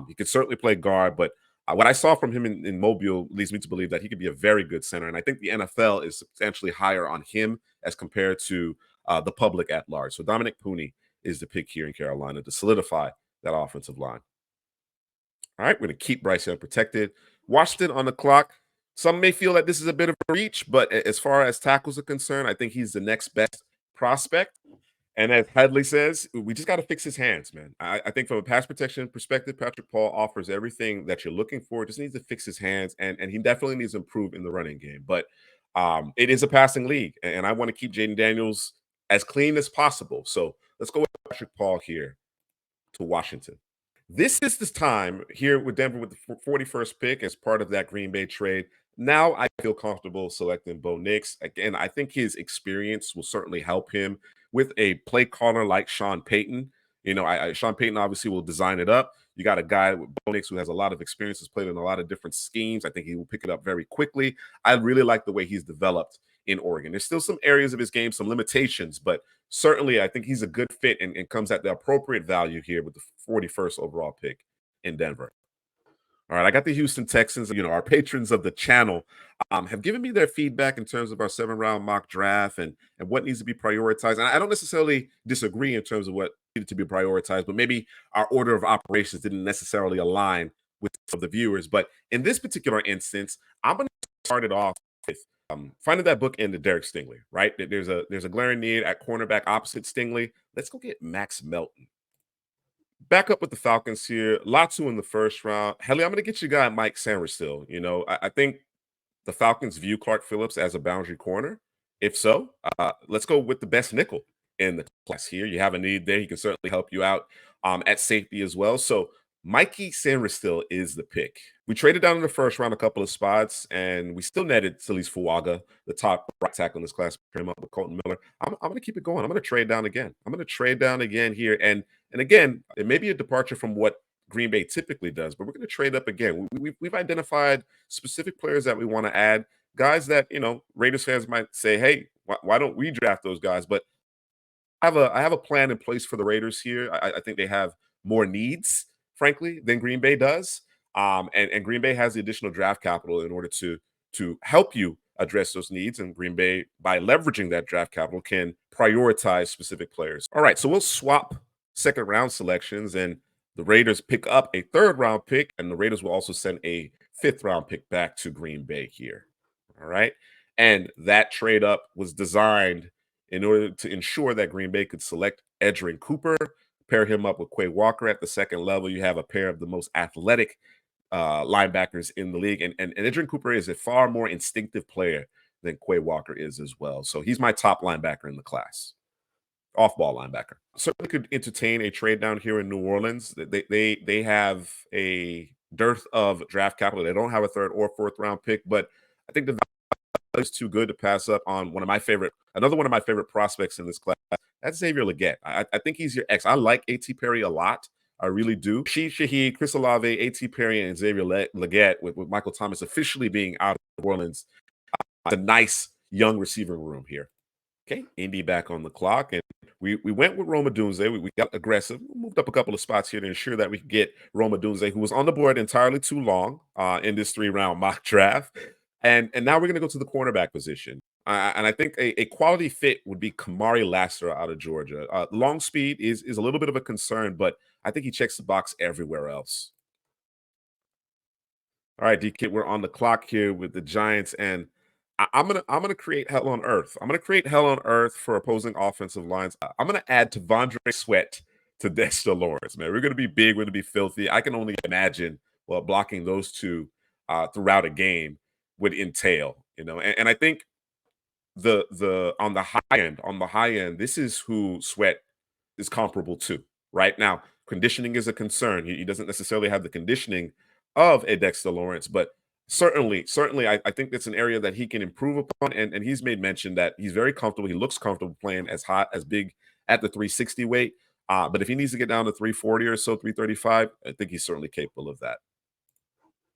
he could certainly play guard, but what I saw from him in Mobile leads me to believe that he could be a very good center. And I think the NFL is substantially higher on him as compared to the public at large. So Dominic Pooney is the pick here in Carolina to solidify that offensive line. All right, we're going to keep Bryce Young protected. Washington on the clock. Some may feel that this is a bit of a reach, but as far as tackles are concerned, I think he's the next best prospect. And as Hadley says, we just got to fix his hands, man. I think from a pass protection perspective, Patrick Paul offers everything that you're looking for. Just needs to fix his hands, and he definitely needs to improve in the running game. But it is a passing league, and I want to keep Jaden Daniels as clean as possible. So let's go with Patrick Paul here to Washington. This is this time here with Denver with the 41st pick as part of that Green Bay trade. Now I feel comfortable selecting Bo Nix. Again, I think his experience will certainly help him with a play caller like Sean Payton. You know, Sean Payton obviously will design it up. You got a guy with Bo Nix who has a lot of experience, has played in a lot of different schemes. I think he will pick it up very quickly. I really like the way he's developed in Oregon. There's still some areas of his game, some limitations, but certainly I think he's a good fit and comes at the appropriate value here with the 41st overall pick in Denver. All right, I got the Houston Texans. You know, our patrons of the channel have given me their feedback in terms of our 7-round mock draft and what needs to be prioritized. And I don't necessarily disagree in terms of what needed to be prioritized, but maybe our order of operations didn't necessarily align with some of the viewers. But in this particular instance, I'm going to start it off with finding that book in the Derek Stingley. Right, there's a glaring need at cornerback opposite Stingley. Let's go get Max Melton. Back up with the Falcons here. Latu in the first round. Helly, I'm going to get you guy Mike Sanders still. You know, I think the Falcons view Clark Phillips as a boundary corner. If so, let's go with the best nickel in the class here. You have a need there. He can certainly help you out at safety as well. So Mikey Sanders still is the pick. We traded down in the first round a couple of spots, and we still netted Silis Fuaga, the top right tackle in this class, pair him up with Colton Miller. I'm going to keep it going. I'm going to trade down again. I'm going to trade down again here. And again, it may be a departure from what Green Bay typically does, but we're going to trade up again. We've identified specific players that we want to add, guys that, you know, Raiders fans might say, hey, why don't we draft those guys? But I have a plan in place for the Raiders here. I think they have more needs, frankly, than Green Bay does. And Green Bay has the additional draft capital in order to help you address those needs. And Green Bay, by leveraging that draft capital, can prioritize specific players. All right, so we'll swap second round selections, and the Raiders pick up a third round pick, and the Raiders will also send a fifth round pick back to Green Bay here. All right. And that trade up was designed in order to ensure that Green Bay could select Edgerrin Cooper, pair him up with Quay Walker at the second level. You have a pair of the most athletic linebackers in the league. And Edgerrin Cooper is a far more instinctive player than Quay Walker is as well. So he's my top linebacker in the class. Off-ball linebacker. Certainly could entertain a trade down here in New Orleans. They have a dearth of draft capital. They don't have a third or fourth round pick, but I think the value is too good to pass up on another one of my favorite prospects in this class. That's Xavier Legette. I think he's your X. I like A.T. Perry a lot. I really do. Rashid Shaheed, Chris Olave, A.T. Perry, and Xavier Legette with Michael Thomas officially being out of New Orleans. It's a nice young receiving room here. Okay, Indy back on the clock, and we went with Roma Dunze. We got aggressive, moved up a couple of spots here to ensure that we could get Roma Dunze, who was on the board entirely too long in this 3-round mock draft. And now we're going to go to the cornerback position. And I think a quality fit would be Kamari Lassiter out of Georgia. Long speed is a little bit of a concern, but I think he checks the box everywhere else. All right, DK, we're on the clock here with the Giants, and I'm gonna create hell on earth. I'm gonna create hell on earth for opposing offensive lines. I'm gonna add Tavondre Sweat to Dexter Lawrence. Man, we're gonna be big. We're gonna be filthy. I can only imagine what blocking those two throughout a game would entail. You know, and I think the on the high end, this is who Sweat is comparable to. Right now, conditioning is a concern. He doesn't necessarily have the conditioning of a Dexter Lawrence, but certainly, I think that's an area that he can improve upon. And he's made mention that he's very comfortable. He looks comfortable playing as hot, as big at the 360 weight. But if he needs to get down to 340 or so, 335, I think he's certainly capable of that.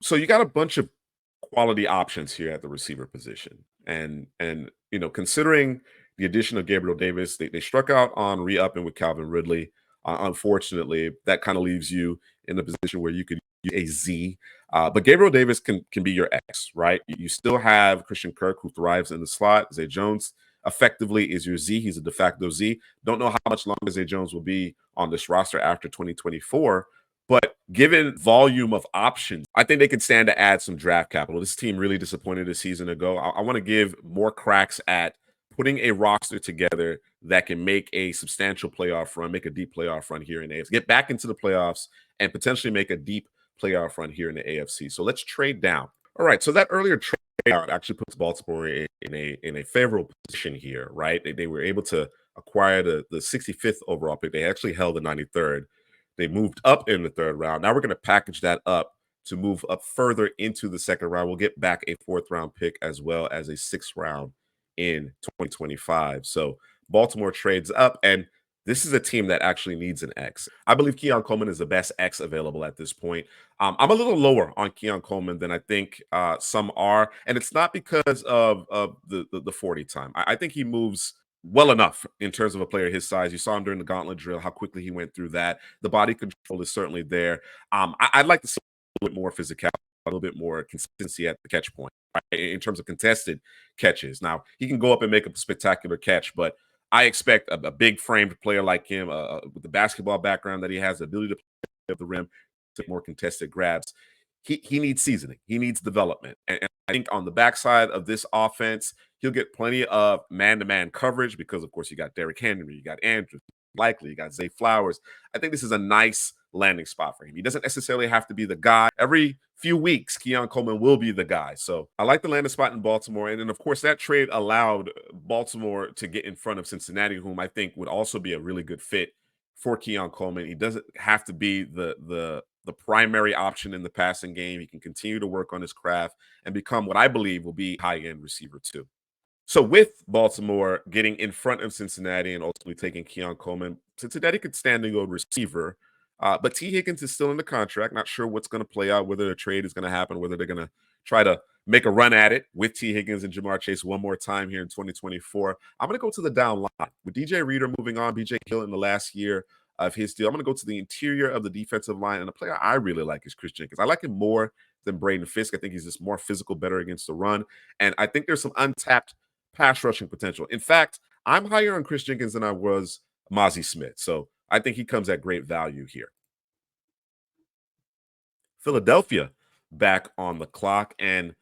So you got a bunch of quality options here at the receiver position. And considering the addition of Gabriel Davis, they struck out on re-upping with Calvin Ridley. Unfortunately, that kind of leaves you in a position where you could use a Z. But Gabriel Davis can be your X, right? You still have Christian Kirk, who thrives in the slot. Zay Jones effectively is your Z. He's a de facto Z. Don't know how much longer Zay Jones will be on this roster after 2024. But given volume of options, I think they can stand to add some draft capital. This team really disappointed a season ago. I want to give more cracks at putting a roster together that can make a substantial playoff run, make a deep playoff run here in the AFC, get back into the playoffs, and potentially make a deep playoff run here in the AFC. So let's trade down. All right. So that earlier trade out actually puts Baltimore in a favorable position here, right? They were able to acquire the 65th overall pick. They actually held the 93rd. They moved up in the third round. Now we're going to package that up to move up further into the second round. We'll get back a fourth round pick as well as a sixth round in 2025. So Baltimore trades up, and this is a team that actually needs an X. I believe Keon Coleman is the best X available at this point. I'm a little lower on Keon Coleman than I think some are, and it's not because of the 40 time. I think he moves well enough in terms of a player his size. You saw him during the gauntlet drill, how quickly he went through that. The body control is certainly there. I'd like to see a little bit more physicality, a little bit more consistency at the catch point, right, in terms of contested catches. Now, he can go up and make a spectacular catch, but I expect a big framed player like him, with the basketball background that he has, the ability to play at the rim, take more contested grabs. He needs seasoning. He needs development. And I think on the backside of this offense, he'll get plenty of man-to-man coverage because, of course, you got Derrick Henry, you got Andrews, likely, you got Zay Flowers. I think this is a nice landing spot for him. He doesn't necessarily have to be the guy. Every few weeks, Keon Coleman will be the guy. So I like the landing spot in Baltimore. And then, of course, that trade allowed Baltimore to get in front of Cincinnati, whom I think would also be a really good fit for Keon Coleman. He doesn't have to be the primary option in the passing game. He can continue to work on his craft and become what I believe will be high-end receiver too. So with Baltimore getting in front of Cincinnati and ultimately taking Keon Coleman, Cincinnati could stand and go receiver. But T. Higgins is still in the contract. Not sure what's going to play out, whether the trade is going to happen, whether they're going to try to make a run at it with T. Higgins and Jamar Chase one more time here in 2024. I'm going to go to the down line. With DJ Reader moving on, BJ Hill in the last year of his deal, I'm going to go to the interior of the defensive line. And a player I really like is Chris Jenkins. I like him more than Braden Fisk. I think he's just more physical, better against the run. And I think there's some untapped pass rushing potential. In fact, I'm higher on Chris Jenkins than I was Mozzie Smith. So I think he comes at great value here. Philadelphia back on the clock, and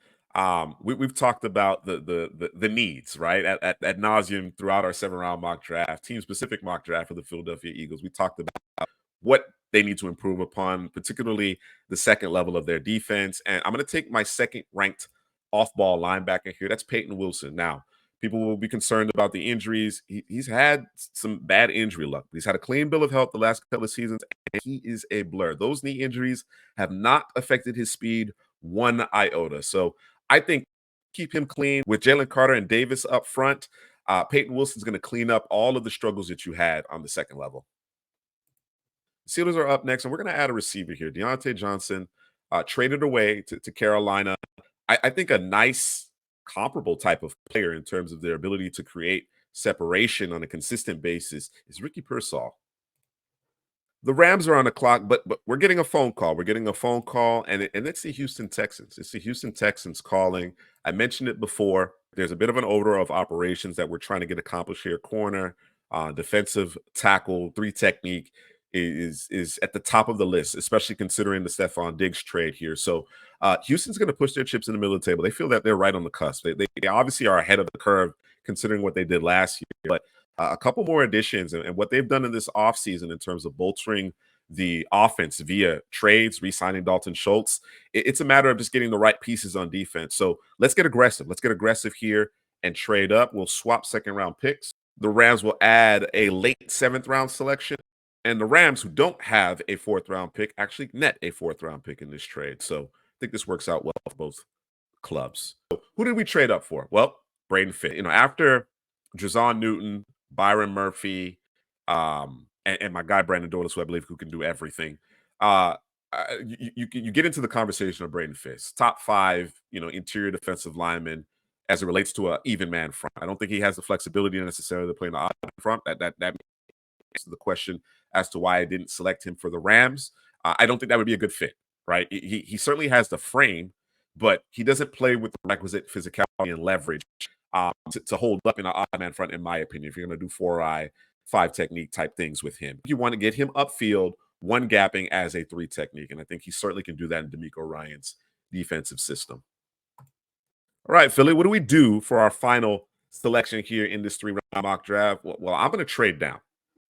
we've talked about the needs, right, at nauseum throughout our 7 round mock draft, team specific mock draft for the Philadelphia Eagles. We talked about what they need to improve upon, particularly the second level of their defense. And I'm going to take my second ranked off ball linebacker here. That's Peyton Wilson. Now, people will be concerned about the injuries. He's had some bad injury luck. He's had a clean bill of health the last couple of seasons, and he is a blur. Those knee injuries have not affected his speed one iota. So I think keep him clean with Jalen Carter and Davis up front. Peyton Wilson's going to clean up all of the struggles that you had on the second level. Steelers are up next, and we're going to add a receiver here. Deontay Johnson traded away to Carolina. I think a nice comparable type of player in terms of their ability to create separation on a consistent basis is Ricky Pearsall. The Rams are on the clock, but we're getting a phone call. We're getting a phone call, and it's the Houston Texans. It's the Houston Texans calling. I mentioned it before. There's a bit of an order of operations that we're trying to get accomplished here. Corner, defensive tackle, 3 technique is at the top of the list, especially considering the Stefon Diggs trade here. So Houston's going to push their chips in the middle of the table. They feel that they're right on the cusp. They obviously are ahead of the curve considering what they did last year, but a couple more additions and what they've done in this offseason in terms of bolstering the offense via trades, re-signing Dalton Schultz. It's a matter of just getting the right pieces on defense. So let's get aggressive. Let's get aggressive here and trade up. We'll swap second round picks. The Rams will add a late 7th round selection. And the Rams, who don't have a 4th round pick, actually net a 4th round pick in this trade. So I think this works out well for both clubs. So who did we trade up for? Well, Braden Fitt. After Drazon Newton, Byron Murphy, And my guy Brandon Dolis, who I believe who can do everything. Uh, you get into the conversation of Braden Fisk, top five, interior defensive lineman as it relates to a even man front. I don't think he has the flexibility necessarily to play in the odd front. That answers the question as to why I didn't select him for the Rams. I don't think that would be a good fit, right? He certainly has the frame, but he doesn't play with the requisite physicality and leverage to hold up in an odd man front, in my opinion. If you're going to do 4-eye, five technique type things with him, you want to get him upfield, one gapping as a three technique, and I think he certainly can do that in D'Amico Ryan's defensive system. All right, Philly, what do we do for our final selection here in this three-round mock draft? Well, I'm going to trade down,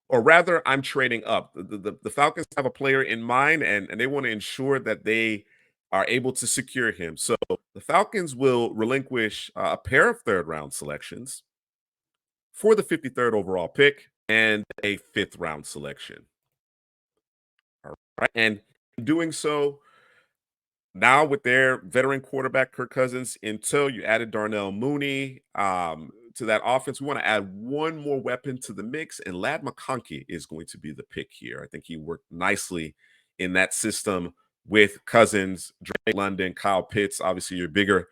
or rather, I'm trading up. The Falcons have a player in mind, and they want to ensure that they are able to secure him. So the Falcons will relinquish a pair of third-round selections for the 53rd overall pick and a fifth-round selection. All right, and in doing so, now with their veteran quarterback Kirk Cousins until you added Darnell Mooney to that offense, we want to add one more weapon to the mix, and Lad McConkey is going to be the pick here. I think he worked nicely in that system with Cousins, Drake London, Kyle Pitts. Obviously, your bigger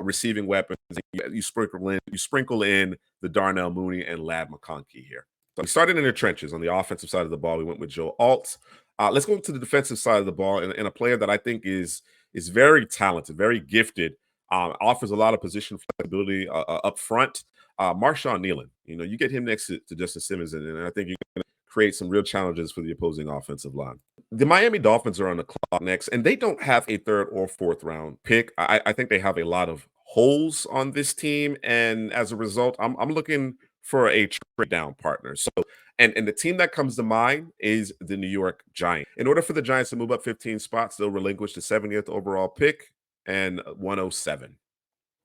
receiving weapons. You sprinkle in the Darnell Mooney and Lad McConkey here. So we started in the trenches on the offensive side of the ball. We went with Joe Alt. Let's go to the defensive side of the ball, and a player that I think is very talented, very gifted, offers a lot of position flexibility up front. Marshawn Nealon, you get him next to Justin Simmons, and I think you're going to create some real challenges for the opposing offensive line. The Miami Dolphins are on the clock next, and they don't have a third or fourth round pick. I think they have a lot of holes on this team, and as a result, I'm looking for a trade down partner. So and the team that comes to mind is the New York Giants. In order for the Giants to move up 15 spots, they'll relinquish the 70th overall pick and 107.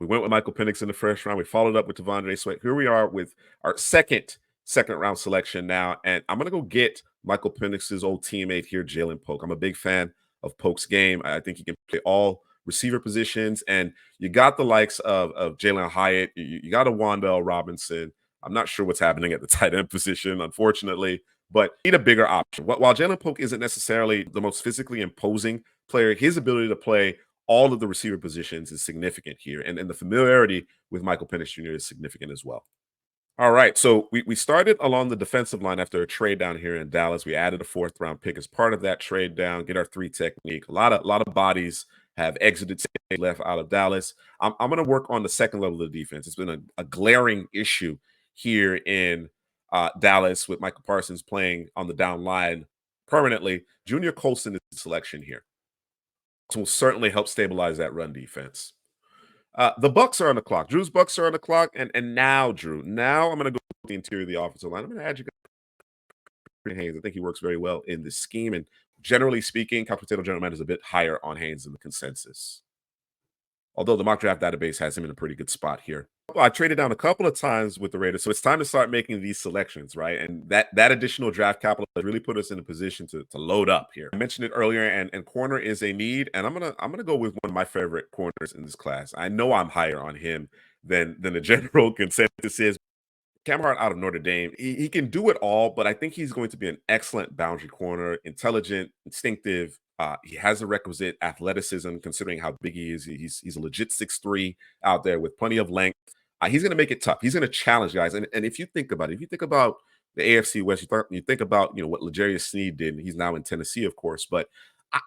We went with Michael Penix in the first round. We followed up with Devondre Sweat. Here we are with our second round selection now. And I'm going to go get Michael Penix's old teammate here, Jalen Polk. I'm a big fan of Polk's game. I think he can play all receiver positions. And you got the likes of Jalen Hyatt. You got a Wan'Dale Robinson. I'm not sure what's happening at the tight end position, unfortunately, but need a bigger option. While Jalen Polk isn't necessarily the most physically imposing player, his ability to play all of the receiver positions is significant here. And the familiarity with Michael Penix Jr. is significant as well. All right. So we started along the defensive line after a trade down here in Dallas. We added a fourth round pick as part of that trade down, get our three technique. A lot of bodies have exited, left out of Dallas. I'm going to work on the second level of the defense. It's been a glaring issue here in Dallas with Michael Parsons playing on the down line permanently. Junior Colson is the selection here. This will certainly help stabilize that run defense. The Bucks are on the clock. Drew's Bucks are on the clock, and now Drew. Now I'm going to go with the interior of the offensive line. I'm going to add you Haynes. I think he works very well in this scheme, and generally speaking, Cal Potato General Manager is a bit higher on Haynes in the consensus. Although the mock draft database has him in a pretty good spot here. I traded down a couple of times with the Raiders, so it's time to start making these selections, right? And that additional draft capital has really put us in a position to load up here. I mentioned it earlier, and corner is a need, and I'm gonna go with one of my favorite corners in this class. I know I'm higher on him than the general consensus is. Cam Hart out of Notre Dame, he can do it all, but I think he's going to be an excellent boundary corner, intelligent, instinctive. He has the requisite athleticism, considering how big he is. He's a legit 6'3" out there with plenty of length. He's going to make it tough. He's going to challenge guys. And if you think about it, if you think about the AFC West, you think about what L'Jarius Sneed did. And he's now in Tennessee, of course, but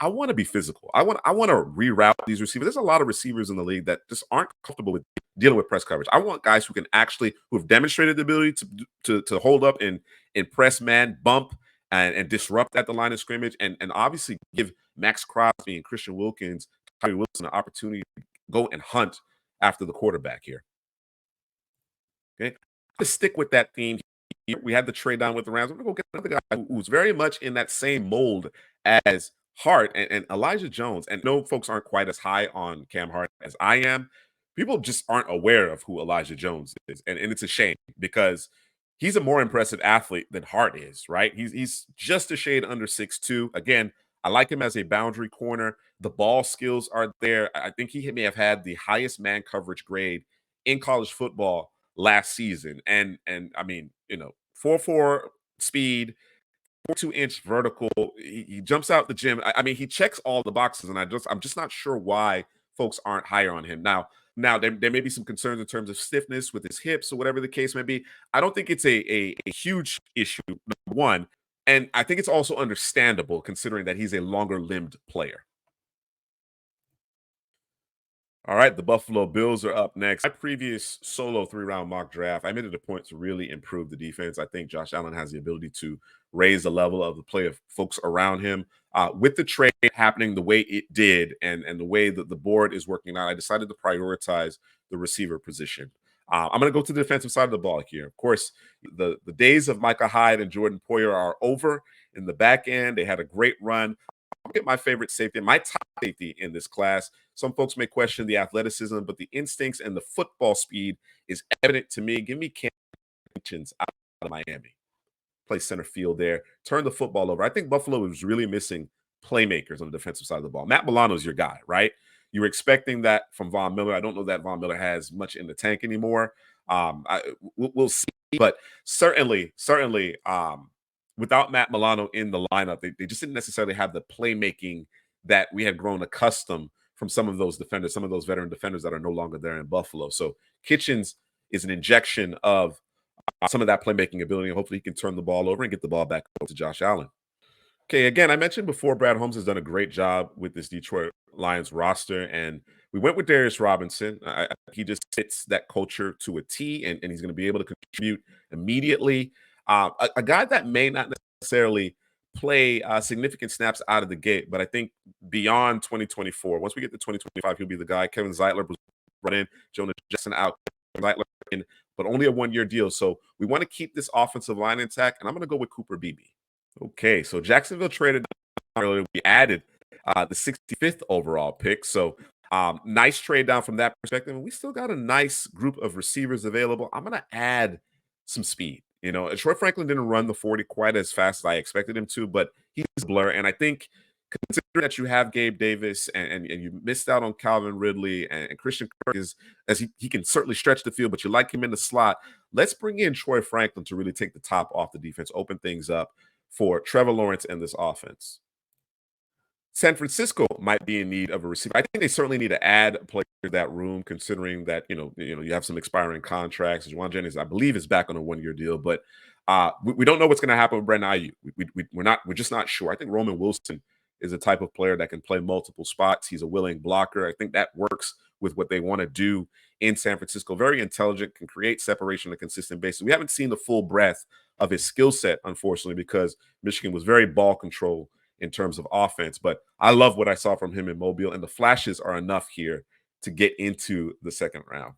I want to be physical. I want to reroute these receivers. There's a lot of receivers in the league that just aren't comfortable with dealing with press coverage. I want guys who have demonstrated the ability to hold up and press man, bump, and disrupt at the line of scrimmage, and obviously give Max Crosby and Christian Wilkins, Tyree Wilson an opportunity to go and hunt after the quarterback here. Okay, to stick with that theme, we had the trade down with the Rams. We're gonna go get another guy who's very much in that same mold as Hart and Elijah Jones. And no, folks aren't quite as high on Cam Hart as I am. People just aren't aware of who Elijah Jones is, and it's a shame because he's a more impressive athlete than Hart is. Right? He's just a shade under 6'2". Again, I like him as a boundary corner. The ball skills are there. I think he may have had the highest man coverage grade in college football last season. And I mean, 4.4 speed, 42-inch vertical. He jumps out the gym. I mean, he checks all the boxes, and I'm just not sure why folks aren't higher on him. Now there may be some concerns in terms of stiffness with his hips or whatever the case may be. I don't think it's a huge issue, number one. And I think it's also understandable considering that he's a longer limbed player. All right, the Buffalo Bills are up next. My previous solo 3-round mock draft, I made it a point to really improve the defense. I think Josh Allen has the ability to raise the level of the play of folks around him. With the trade happening the way it did and the way that the board is working out, I decided to prioritize the receiver position. I'm going to go to the defensive side of the ball here. Of course, the days of Micah Hyde and Jordan Poyer are over. In the back end, they had a great run. I'll get my favorite safety, my top safety in this class. Some folks may question the athleticism, but the instincts and the football speed is evident to me. Give me Cam Kitchens out of Miami. Play center field there. Turn the football over. I think Buffalo is really missing playmakers on the defensive side of the ball. Matt Milano is your guy, right? You were expecting that from Von Miller. I don't know that Von Miller has much in the tank anymore. We'll see, but certainly, without Matt Milano in the lineup, they just didn't necessarily have the playmaking that we had grown accustomed from some of those defenders, some of those veteran defenders that are no longer there in Buffalo. So Kitchens is an injection of some of that playmaking ability, and hopefully he can turn the ball over and get the ball back to Josh Allen. Okay, again, I mentioned before Brad Holmes has done a great job with this Detroit Lions roster, and we went with Darius Robinson. He just fits that culture to a T, and he's going to be able to contribute immediately. A guy that may not necessarily play significant snaps out of the gate, but I think beyond 2024, once we get to 2025, he'll be the guy. Kevin Zeitler was brought in, Jonah Jackson out, Zeitler in, but only a one-year deal. So we want to keep this offensive line intact, and I'm going to go with Cooper Beebe. Okay, so Jacksonville traded earlier. We added the 65th overall pick. So nice trade down from that perspective. And we still got a nice group of receivers available. I'm going to add some speed. You know, Troy Franklin didn't run the 40 quite as fast as I expected him to, but he's a blur. And I think considering that you have Gabe Davis and you missed out on Calvin Ridley and Christian Kirk is as he can certainly stretch the field, but you like him in the slot. Let's bring in Troy Franklin to really take the top off the defense, open things up for Trevor Lawrence and this offense. San Francisco might be in need of a receiver. I think they certainly need to add a player to that room, considering that you have some expiring contracts. Juwan Jennings, I believe, is back on a one-year deal, but we don't know what's going to happen with Brandon Ayuk. We're just not sure. I think Roman Wilson is a type of player that can play multiple spots. He's a willing blocker. I think that works with what they want to do in San Francisco. Very intelligent, can create separation on a consistent basis. We haven't seen the full breadth of his skill set, unfortunately, because Michigan was very ball control in terms of offense. But I love what I saw from him in Mobile, and the flashes are enough here to get into the second round.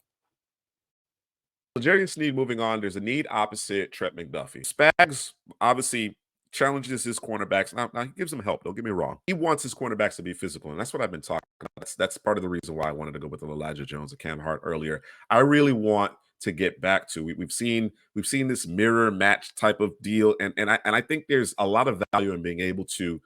Jarius Sneed moving on. There's a need opposite Trent McDuffie. Spags obviously challenges his cornerbacks. Now he gives them help. Don't get me wrong. He wants his cornerbacks to be physical, and that's what I've been talking about. That's part of the reason why I wanted to go with Elijah Jones and Cam Hart earlier. I really want to get back to. We've seen this mirror match type of deal, and I think there's a lot of value in being able to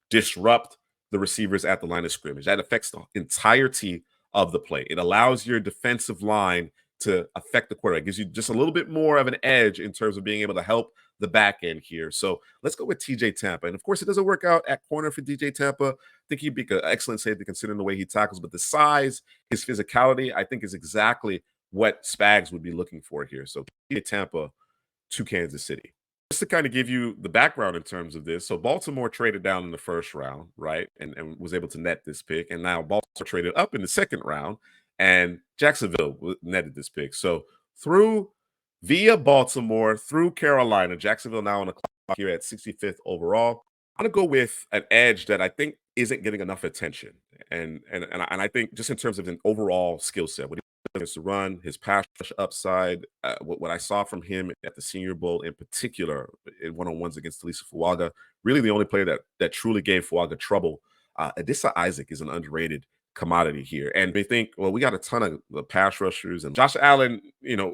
disrupt the receivers at the line of scrimmage. That affects the entirety of the play. It allows your defensive line to affect the quarterback. It gives you just a little bit more of an edge in terms of being able to help the back end here. So let's go with TJ Tampa. And of course, it doesn't work out at corner for DJ Tampa. I think he'd be an excellent safety considering the way he tackles, but the size, his physicality, I think is exactly what Spags would be looking for here. So TJ Tampa to Kansas City. Just to kind of give you the background in terms of this. So Baltimore traded down in the first round, right? And was able to net this pick. And now Baltimore traded up in the second round and Jacksonville netted this pick. So via Baltimore, through Carolina, Jacksonville now on the clock here at 65th overall. I'm going to go with an edge that I think isn't getting enough attention. And I think just in terms of an overall skill set, what he to run, his pass rush upside, what I saw from him at the Senior Bowl in particular, in one-on-ones against Talisa Fuaga, really the only player that truly gave Fuaga trouble. Adisa Isaac is an underrated commodity here. And they think, well, we got a ton of the pass rushers and Josh Allen,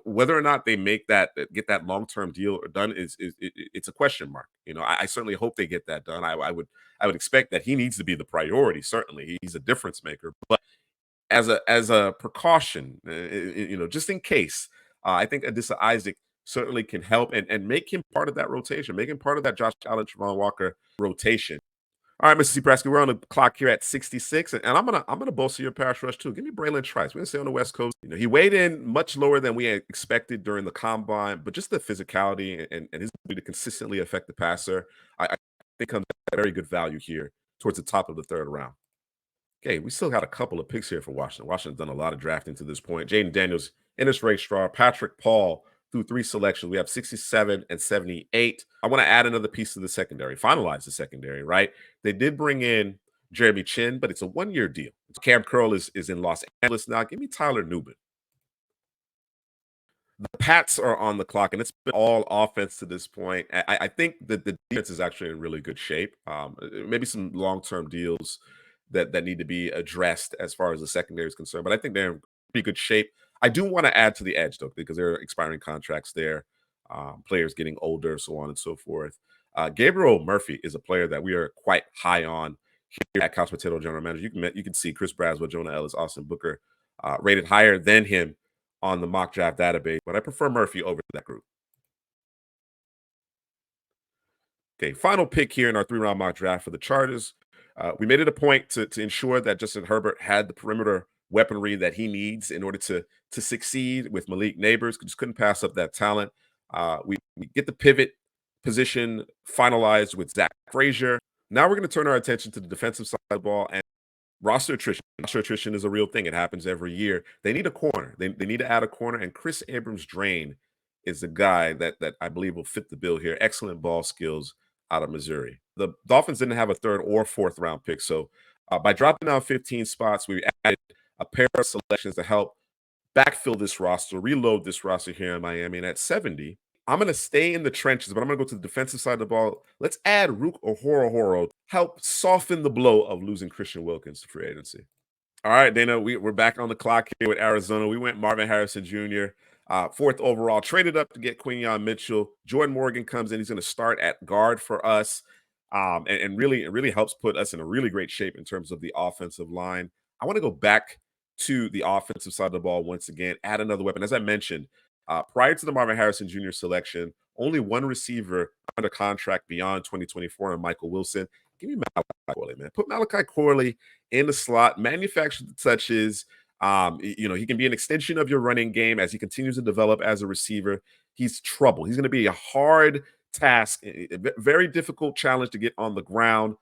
whether or not they get that long-term deal done it's a question mark. I certainly hope they get that done. I would expect that he needs to be the priority. Certainly. He's a difference maker, but as a precaution, just in case, I think Adisa Isaac certainly can help and make him part of that rotation, make him part of that Josh Allen, Travon Walker rotation. All right, Mr. C. Presky, we're on the clock here at 66, and I'm gonna bolster your pass rush too. Give me Braylon Trice. We're gonna stay on the West Coast. He weighed in much lower than we had expected during the combine, but just the physicality and his ability to consistently affect the passer, I think comes at very good value here towards the top of the third round. Okay, we still got a couple of picks here for Washington. Washington's done a lot of drafting to this point. Jaden Daniels in his registrar, Patrick Paul through 3 selections. We have 67 and 78. I want to add another piece to the secondary, finalize the secondary, right? They did bring in Jeremy Chin, but it's a 1 year deal. Cam Curl is in Los Angeles now. Give me Tyler Newman. The Pats are on the clock, and it's been all offense to this point. I think that the defense is actually in really good shape. Maybe some long-term deals that need to be addressed as far as the secondary is concerned, but I think they're in pretty good shape. I do want to add to the edge though, because there are expiring contracts there, players getting older, so on and so forth. Gabriel Murphy is a player that we are quite high on here at Couch Potato General Manager. You can see Chris Braswell, Jonah Ellis, Austin Booker rated higher than him on the mock draft database, but I prefer Murphy over that group. Okay, final pick here in our 3 round mock draft for the Chargers. We made it a point to ensure that Justin Herbert had the perimeter weaponry that he needs in order to succeed with Malik Neighbors. Just couldn't pass up that talent. We get the pivot position finalized with Zach Frazier. Now we're going to turn our attention to the defensive side of the ball and roster attrition. Roster attrition is a real thing. It happens every year. They need a corner. They need to add a corner, and Chris Abrams-Drain is the guy that I believe will fit the bill here. Excellent ball skills out of Missouri. The Dolphins didn't have a 3rd or 4th round pick, so by dropping down 15 spots, we added a pair of selections to help backfill this roster, reload this roster here in Miami. And at 70, I'm going to stay in the trenches, but I'm going to go to the defensive side of the ball. Let's add Rook Ohoro, help soften the blow of losing Christian Wilkins to free agency. All right, Dana, we're back on the clock here with Arizona. We went Marvin Harrison Jr., 4th overall, traded up to get Quinyon Mitchell. Jordan Morgan comes in. He's going to start at guard for us, and really, it really helps put us in a really great shape in terms of the offensive line. I want to go back to the offensive side of the ball once again, add another weapon. As I mentioned, prior to the Marvin Harrison Jr. selection, only one receiver under contract beyond 2024, and Michael Wilson. Give me Malachi Corley, man. Put Malachi Corley in the slot, manufacture the touches. He can be an extension of your running game as he continues to develop as a receiver. He's trouble. He's going to be a hard task, a very difficult challenge to get on the ground.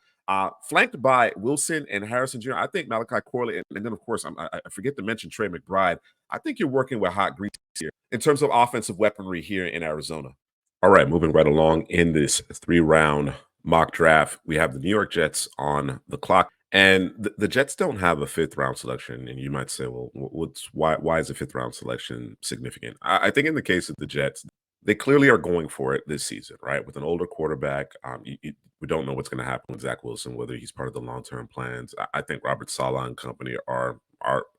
Flanked by Wilson and Harrison Jr., I think Malachi Corley, and then, of course, I forget to mention Trey McBride. I think you're working with hot grease here in terms of offensive weaponry here in Arizona. All right, moving right along in this 3 round mock draft, we have the New York Jets on the clock. And the Jets don't have a 5th round selection. And you might say, well, why is a 5th round selection significant? I think in the case of the Jets, they clearly are going for it this season, right? With an older quarterback, we don't know what's going to happen with Zach Wilson, whether he's part of the long-term plans. I think Robert Saleh and company are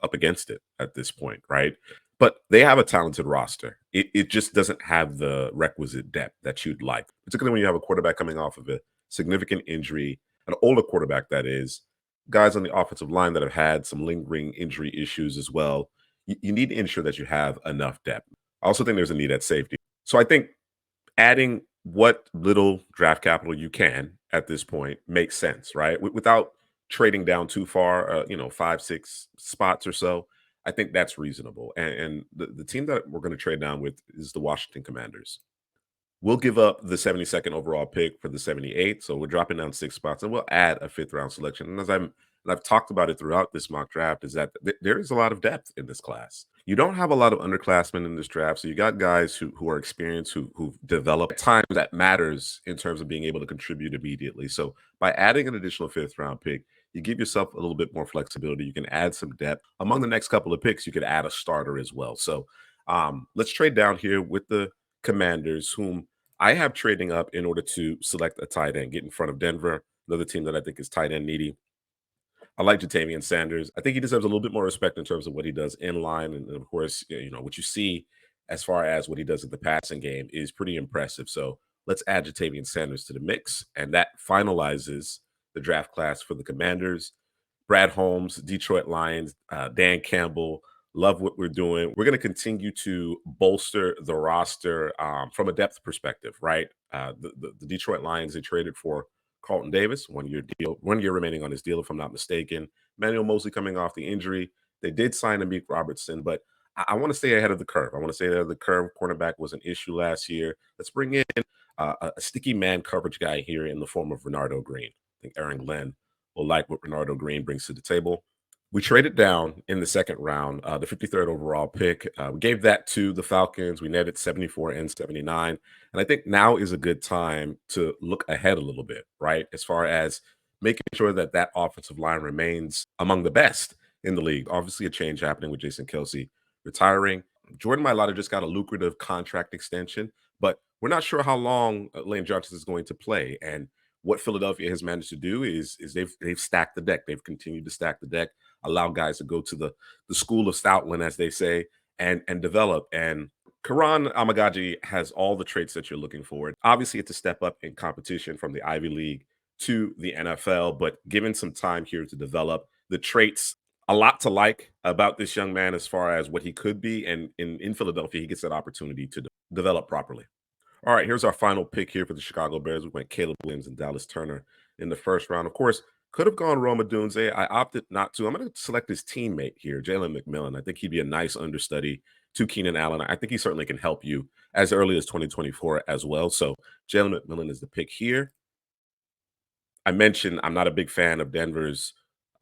up against it at this point, right? But they have a talented roster. It just doesn't have the requisite depth that you'd like, particularly when you have a quarterback coming off of a significant injury, an older quarterback that is, guys on the offensive line that have had some lingering injury issues as well. You need to ensure that you have enough depth. I also think there's a need at safety. So I think adding what little draft capital you can at this point makes sense, right? Without trading down too far, 5, 6 spots or so. I think that's reasonable. And the team that we're going to trade down with is the Washington Commanders. We'll give up the 72nd overall pick for the 78. So we're dropping down 6 spots, and we'll add a 5th round selection. And I've talked about it throughout this mock draft, is that there is a lot of depth in this class. You don't have a lot of underclassmen in this draft. So you got guys who are experienced, who've developed time that matters in terms of being able to contribute immediately. So by adding an additional 5th round pick, you give yourself a little bit more flexibility. You can add some depth. Among the next couple of picks, you could add a starter as well. So let's trade down here with the Commanders, whom I have trading up in order to select a tight end, get in front of Denver, another team that I think is tight end needy. I like Jatavian Sanders. I think he deserves a little bit more respect in terms of what he does in line. And of course, what you see as far as what he does in the passing game is pretty impressive. So let's add Jatavian Sanders to the mix. And that finalizes the draft class for the Commanders. Brad Holmes, Detroit Lions, Dan Campbell, Love what we're doing. We're going to continue to bolster the roster from a depth perspective, right? The Detroit Lions, they traded for Carlton Davis, 1 year deal, 1 year remaining on his deal, if I'm not mistaken. Manuel Mosley coming off the injury. They did sign Amik Robertson, but I want to stay ahead of the curve. I want to stay ahead of the curve. Cornerback was an issue last year. Let's bring in a sticky man coverage guy here in the form of Renardo Green. I think Aaron Glenn will like what Renardo Green brings to the table. We traded down in the second round, the 53rd overall pick. We gave that to the Falcons. We netted 74 and 79. And I think now is a good time to look ahead a little bit, right? As far as making sure that that offensive line remains among the best in the league. Obviously, a change happening with Jason Kelsey retiring. Jordan Mailata just got a lucrative contract extension, but we're not sure how long Lane Johnson is going to play. And what Philadelphia has managed to do is they've stacked the deck. They've continued to stack the deck, allow guys to go to the school of Stoutland, as they say, and develop. And Karan Amagaji has all the traits that you're looking for. Obviously, it's a step up in competition from the Ivy League to the NFL, but given some time here to develop the traits, a lot to like about this young man as far as what he could be. And in Philadelphia, he gets that opportunity to develop properly. All right, here's our final pick here for the Chicago Bears. We went Caleb Williams and Dallas Turner in the first round. Of course, could have gone Roma Dunze. I opted not to. I'm going to select his teammate here, Jalen McMillan. I think he'd be a nice understudy to Keenan Allen. I think he certainly can help you as early as 2024 as well. So Jalen McMillan is the pick here. I mentioned I'm not a big fan of Denver's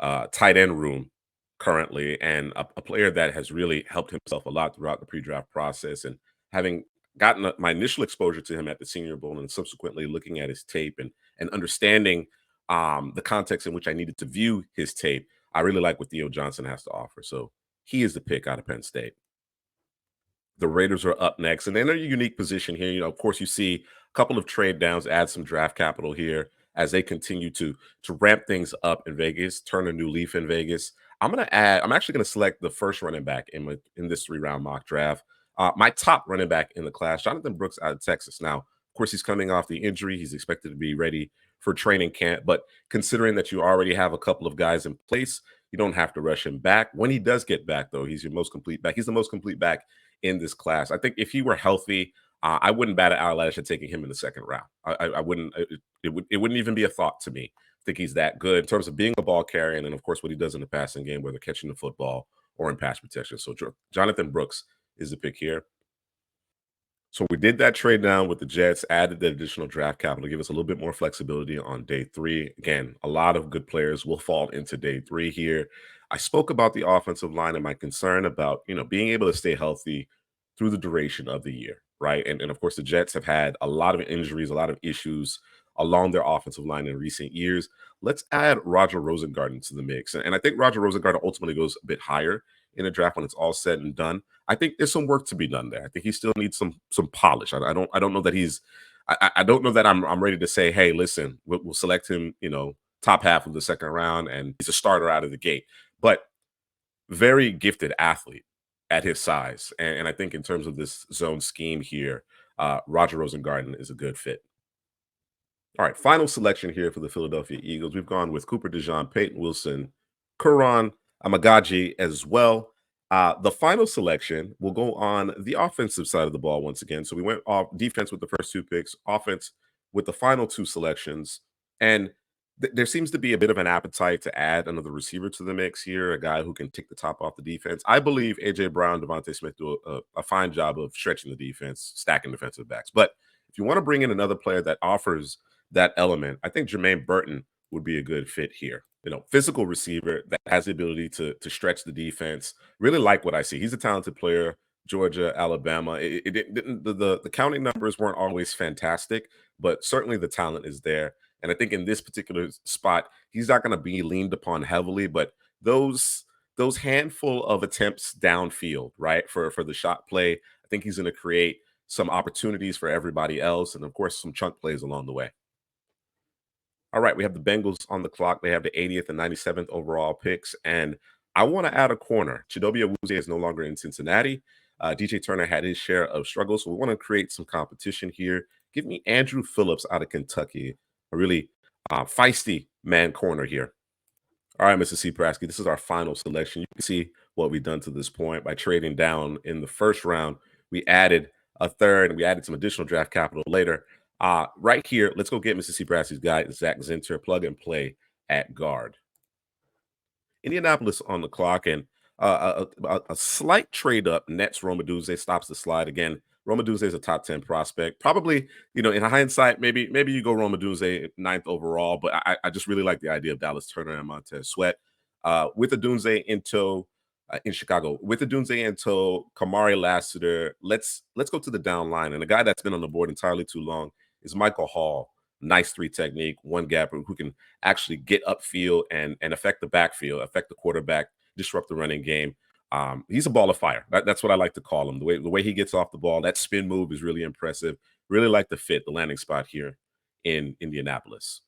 tight end room currently, and a player that has really helped himself a lot throughout the pre-draft process. And having gotten my initial exposure to him at the Senior Bowl, and subsequently looking at his tape and understanding the context in which I needed to view his tape, I really like what Theo Johnson has to offer. So he is the pick out of Penn State. The Raiders are up next, and they're in a unique position here. Of course, you see a couple of trade downs, add some draft capital here as they continue to ramp things up in Vegas, turn a new leaf in Vegas. I'm actually gonna select the first running back in this 3-round mock draft. My top running back in the class, Jonathan Brooks out of Texas. Now, of course, he's coming off the injury. He's expected to be ready for training camp, but considering that you already have a couple of guys in place, you don't have to rush him back. When he does get back, though, he's your most complete back. He's the most complete back in this class. I think if he were healthy, I wouldn't bat an eyelash at taking him in the second round. I wouldn't. It wouldn't even be a thought to me. I think he's that good in terms of being a ball carrier, and then of course what he does in the passing game, whether catching the football or in pass protection. So Jonathan Brooks is the pick here. So we did that trade down with the Jets, added the additional draft capital to give us a little bit more flexibility on day three. Again, a lot of good players will fall into day three here. I spoke about the offensive line and my concern about, being able to stay healthy through the duration of the year, right? And of course, the Jets have had a lot of injuries, a lot of issues along their offensive line in recent years. Let's add Roger Rosengarten to the mix. And I think Roger Rosengarten ultimately goes a bit higher in a draft when it's all said and done. I think there's some work to be done there. I think he still needs some polish. I don't know that he's I don't know that I'm ready to say, hey, listen, we'll select him, top half of the second round, and he's a starter out of the gate. But very gifted athlete at his size, and I think in terms of this zone scheme here, Roger Rosengarten is a good fit. All right, final selection here for the Philadelphia Eagles. We've gone with Cooper DeJean, Peyton Wilson, Kuran Amagaji as well. The final selection will go on the offensive side of the ball once again. So we went off defense with the first two picks, offense with the final two selections. And there seems to be a bit of an appetite to add another receiver to the mix here, a guy who can take the top off the defense. I believe A.J. Brown, Devontae Smith do a fine job of stretching the defense, stacking defensive backs. But if you want to bring in another player that offers that element, I think Jermaine Burton would be a good fit here. Physical receiver that has the ability to stretch the defense. Really like what I see. He's a talented player. Georgia, Alabama. The counting numbers weren't always fantastic, but certainly the talent is there. And I think in this particular spot, he's not going to be leaned upon heavily, but those handful of attempts downfield, right, for the shot play, I think he's going to create some opportunities for everybody else, and of course some chunk plays along the way. All right, we have the Bengals on the clock. They have the 80th and 97th overall picks, and I want to add a corner. Chidobe Awuzie is no longer in Cincinnati. DJ Turner had his share of struggles, so we want to create some competition here. Give me Andrew Phillips out of Kentucky, a really feisty man corner here. All right, Mr. C. Prasky, this is our final selection. You can see what we've done to this point by trading down in the first round. We added a third, and we added some additional draft capital later. Right here, let's go get Mississippi Brassey's guy, Zach Zinter, plug and play at guard. Indianapolis on the clock, and a slight trade up. Nets Romaduze stops the slide again. Romaduze is a top 10 prospect. Probably, in hindsight, maybe you go Romaduze ninth overall, but I just really like the idea of Dallas Turner and Montez Sweat. With the Dunze into in Chicago, with the Dunze into Kamari Lassiter, let's go to the down line. And a guy that's been on the board entirely too long is Michael Hall. Nice three technique, one gapper who can actually get upfield and affect the backfield, affect the quarterback, disrupt the running game. He's a ball of fire. That's what I like to call him. The way he gets off the ball, that spin move is really impressive. Really like the fit, the landing spot here in Indianapolis.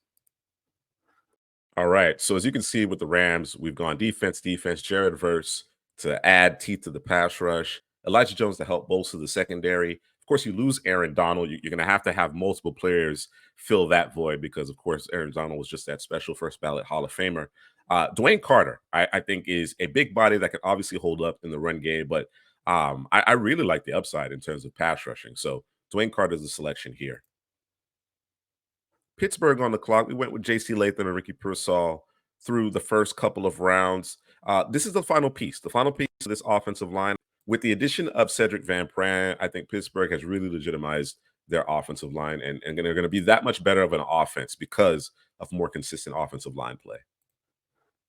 All right. So as you can see with the Rams, we've gone defense, defense, Jared Verse to add teeth to the pass rush, Elijah Jones to help bolster the secondary. Of course, you lose Aaron Donald. You're going to have multiple players fill that void because, of course, Aaron Donald was just that special first ballot Hall of Famer. Dwayne Carter, I think, is a big body that can obviously hold up in the run game, but I really like the upside in terms of pass rushing. So Dwayne Carter is the selection here. Pittsburgh on the clock. We went with J.C. Latham and Ricky Pearsall through the first couple of rounds. This is the final piece. The final piece of this offensive line. With the addition of Cedric Van Pran, I think Pittsburgh has really legitimized their offensive line, and they're going to be that much better of an offense because of more consistent offensive line play.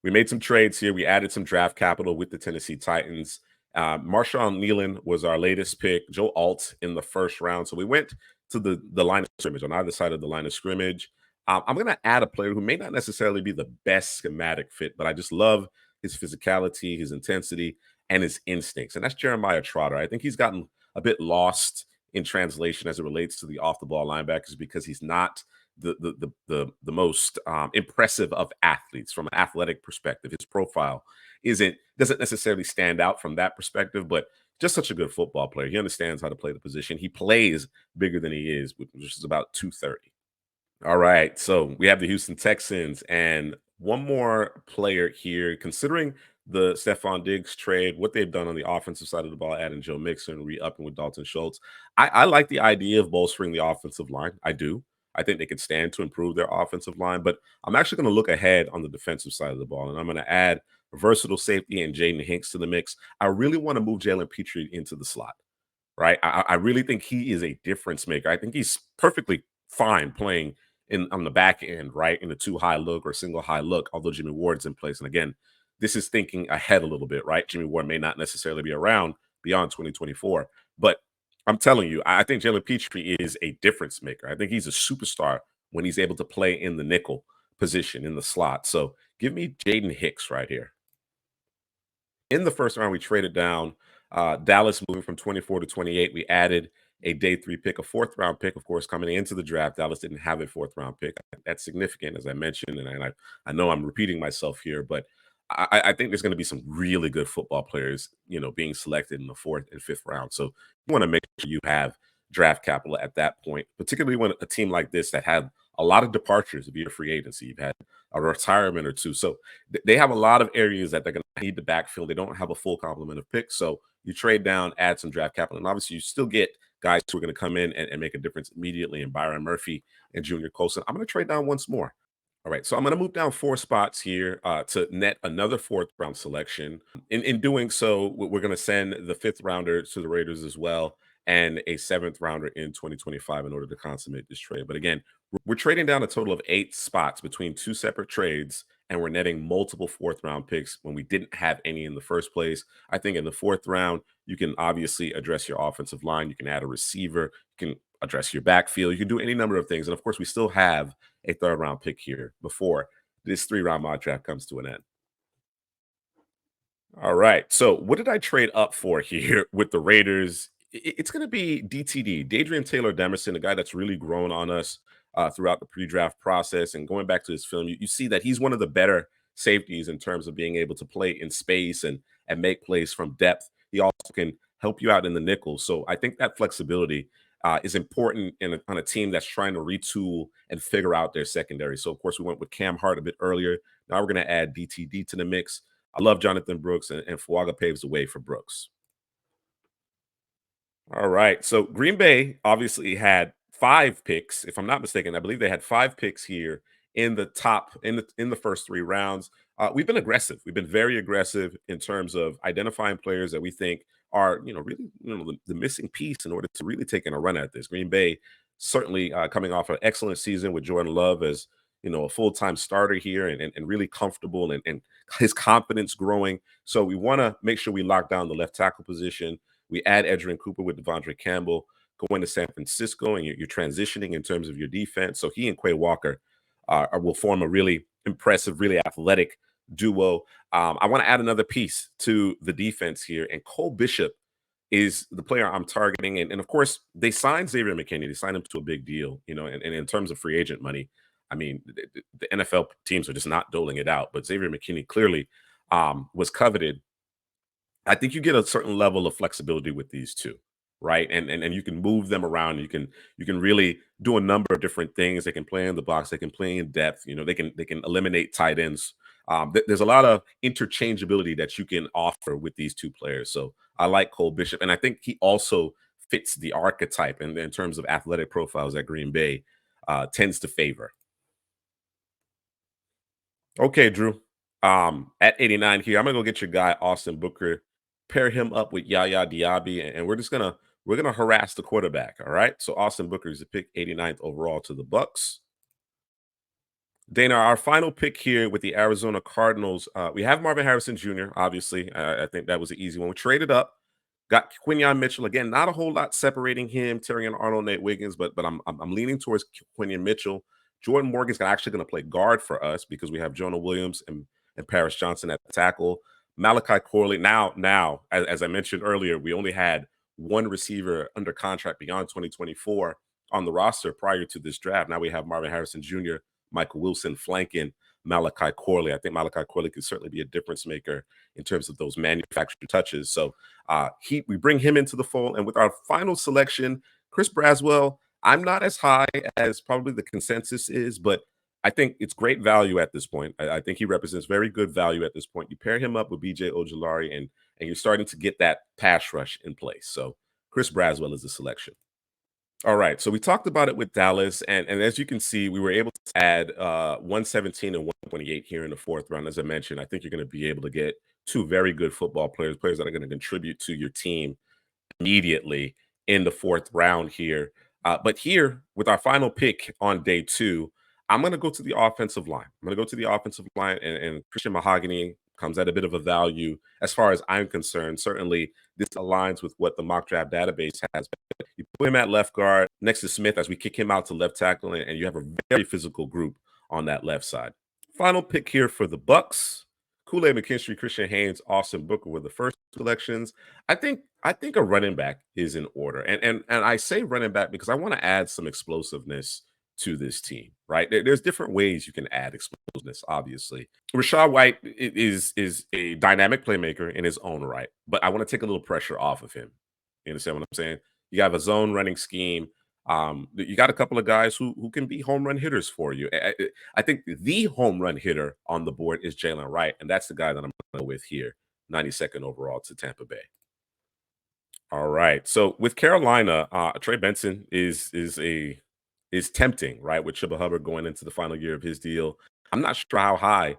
We made some trades here. We added some draft capital with the Tennessee Titans. Marshawn Nealon was our latest pick. Joe Alt in the first round. So we went to the line of scrimmage on either side of the line of scrimmage. I'm going to add a player who may not necessarily be the best schematic fit, but I just love his physicality, his intensity, and his instincts. And that's Jeremiah Trotter. I think he's gotten a bit lost in translation as it relates to the off the ball linebackers because he's not the most impressive of athletes from an athletic perspective. His profile doesn't necessarily stand out from that perspective, but just such a good football player. He understands how to play the position. He plays bigger than he is, which is about 230. All right. So we have the Houston Texans and one more player here. Considering the Stefon Diggs trade, what they've done on the offensive side of the ball, adding Joe Mixon, re-upping with Dalton Schultz. I like the idea of bolstering the offensive line. I do. I think they could stand to improve their offensive line, but I'm actually going to look ahead on the defensive side of the ball, and I'm going to add a versatile safety and Jaden Hinks to the mix. I really want to move Jalen Petrie into the slot, right? I really think he is a difference maker. I think he's perfectly fine playing in on the back end, right, in the two high look or single high look, although Jimmy Ward's in place. And again, this is thinking ahead a little bit, right? Jimmy Ward may not necessarily be around beyond 2024, but I'm telling you, I think Jalen Petrie is a difference maker. I think he's a superstar when he's able to play in the nickel position in the slot. So give me Jaden Hicks right here. In the first round, we traded down. Dallas moving from 24 to 28. We added a day three pick, a fourth round pick, of course, coming into the draft. Dallas didn't have a fourth round pick. That's significant, as I mentioned. And I know I'm repeating myself here, but I think there's going to be some really good football players, being selected in the fourth and fifth round. So you want to make sure you have draft capital at that point, particularly when a team like this that had a lot of departures via free agency. You've had a retirement or two. So they have a lot of areas that they're going to need to backfill. They don't have a full complement of picks. So you trade down, add some draft capital. And obviously, you still get guys who are going to come in and make a difference immediately in Byron Murphy and Junior Colson. I'm going to trade down once more. All right, so I'm going to move down four spots here to net another fourth round selection. In doing so, we're going to send the fifth rounder to the Raiders as well, and a seventh rounder in 2025 in order to consummate this trade. But again, we're trading down a total of 8 spots between 2 separate trades, and we're netting multiple fourth round picks when we didn't have any in the first place. I think in the fourth round, you can obviously address your offensive line. You can add a receiver. You can address your backfield. You can do any number of things. And of course, we still have a third round pick here before this 3-round mock draft comes to an end. All right. So, what did I trade up for here with the Raiders? It's going to be DTD, Dadrian Taylor Demerson, a guy that's really grown on us throughout the pre-draft process. And going back to his film, you see that he's one of the better safeties in terms of being able to play in space and make plays from depth. He also can help you out in the nickel. So, I think that flexibility is important on a team that's trying to retool and figure out their secondary. So, of course, we went with Cam Hart a bit earlier. Now we're going to add DTD to the mix. I love Jonathan Brooks, and Fuaga paves the way for Brooks. All right. So Green Bay obviously had 5 picks, if I'm not mistaken. I believe they had 5 picks here in the top in the first 3 rounds. We've been aggressive. We've been very aggressive in terms of identifying players that we think are, really, the missing piece in order to really take in a run at this. Green Bay certainly coming off an excellent season with Jordan Love as a full-time starter here and really comfortable and his confidence growing. So we want to make sure we lock down the left tackle position. We add Edgerrin Cooper with Devondre Campbell going to San Francisco, and you're transitioning in terms of your defense. So he and Quay Walker will form a really impressive, really athletic duo. I want to add another piece to the defense here, and Cole Bishop is the player I'm targeting. And of course, they signed Xavier McKinney. They signed him to a big deal, and in terms of free agent money, I mean, the NFL teams are just not doling it out. But Xavier McKinney clearly was coveted. I think you get a certain level of flexibility with these two, right? And you can move them around. You can really do a number of different things. They can play in the box. They can play in depth. They can eliminate tight ends. There's a lot of interchangeability that you can offer with these two players. So I like Cole Bishop, and I think he also fits the archetype in terms of athletic profiles that Green Bay tends to favor. Okay, Drew. At 89 here, I'm gonna go get your guy Austin Booker, pair him up with Yaya Diaby, and we're gonna harass the quarterback. All right. So Austin Booker is the pick 89th overall to the Bucks. Dana, our final pick here with the Arizona Cardinals. We have Marvin Harrison Jr. Obviously, I think that was an easy one. We traded up, got Quinion Mitchell again. Not a whole lot separating him, Terry and Arnold, Nate Wiggins, but I'm leaning towards Quinion Mitchell. Jordan Morgan's actually going to play guard for us because we have Jonah Williams and Paris Johnson at the tackle. Malachi Corley. Now, as I mentioned earlier, we only had one receiver under contract beyond 2024 on the roster prior to this draft. Now we have Marvin Harrison Jr., Michael Wilson flanking Malachi Corley. I think Malachi Corley could certainly be a difference maker in terms of those manufactured touches. So we bring him into the fold. And with our final selection, Chris Braswell, I'm not as high as probably the consensus is, but I think it's great value at this point. I think he represents very good value at this point. You pair him up with BJ Ojulari, and you're starting to get that pass rush in place. So Chris Braswell is the selection. All right. So we talked about it with Dallas, and as you can see, we were able to add 117 and 128 here in the fourth round. As I mentioned, I think you're going to be able to get two very good football players that are going to contribute to your team immediately in the fourth round here. But here, with our final pick on day 2, I'm going to go to the offensive line. I'm going to go to the offensive line, and Christian Mahogany comes at a bit of a value as far as I'm concerned. Certainly, this aligns with what the mock draft database has. You put him at left guard next to Smith as we kick him out to left tackle, and you have a very physical group on that left side. Final pick here for the Bucks. Kool-Aid McKinstry, Christian Haynes, Austin Booker were the first selections. I think a running back is in order. And I say running back because I want to add some explosiveness to this team, right? There's different ways you can add explosiveness, obviously. Rashad White is a dynamic playmaker in his own right, but I want to take a little pressure off of him. You understand what I'm saying? You have a zone running scheme. You got a couple of guys who can be home run hitters for you. I think the home run hitter on the board is Jalen Wright, and that's the guy that I'm going to go with here, 92nd overall to Tampa Bay. All right. So with Carolina, Trey Benson is tempting, right? With Chuba Hubbard going into the final year of his deal. I'm not sure how high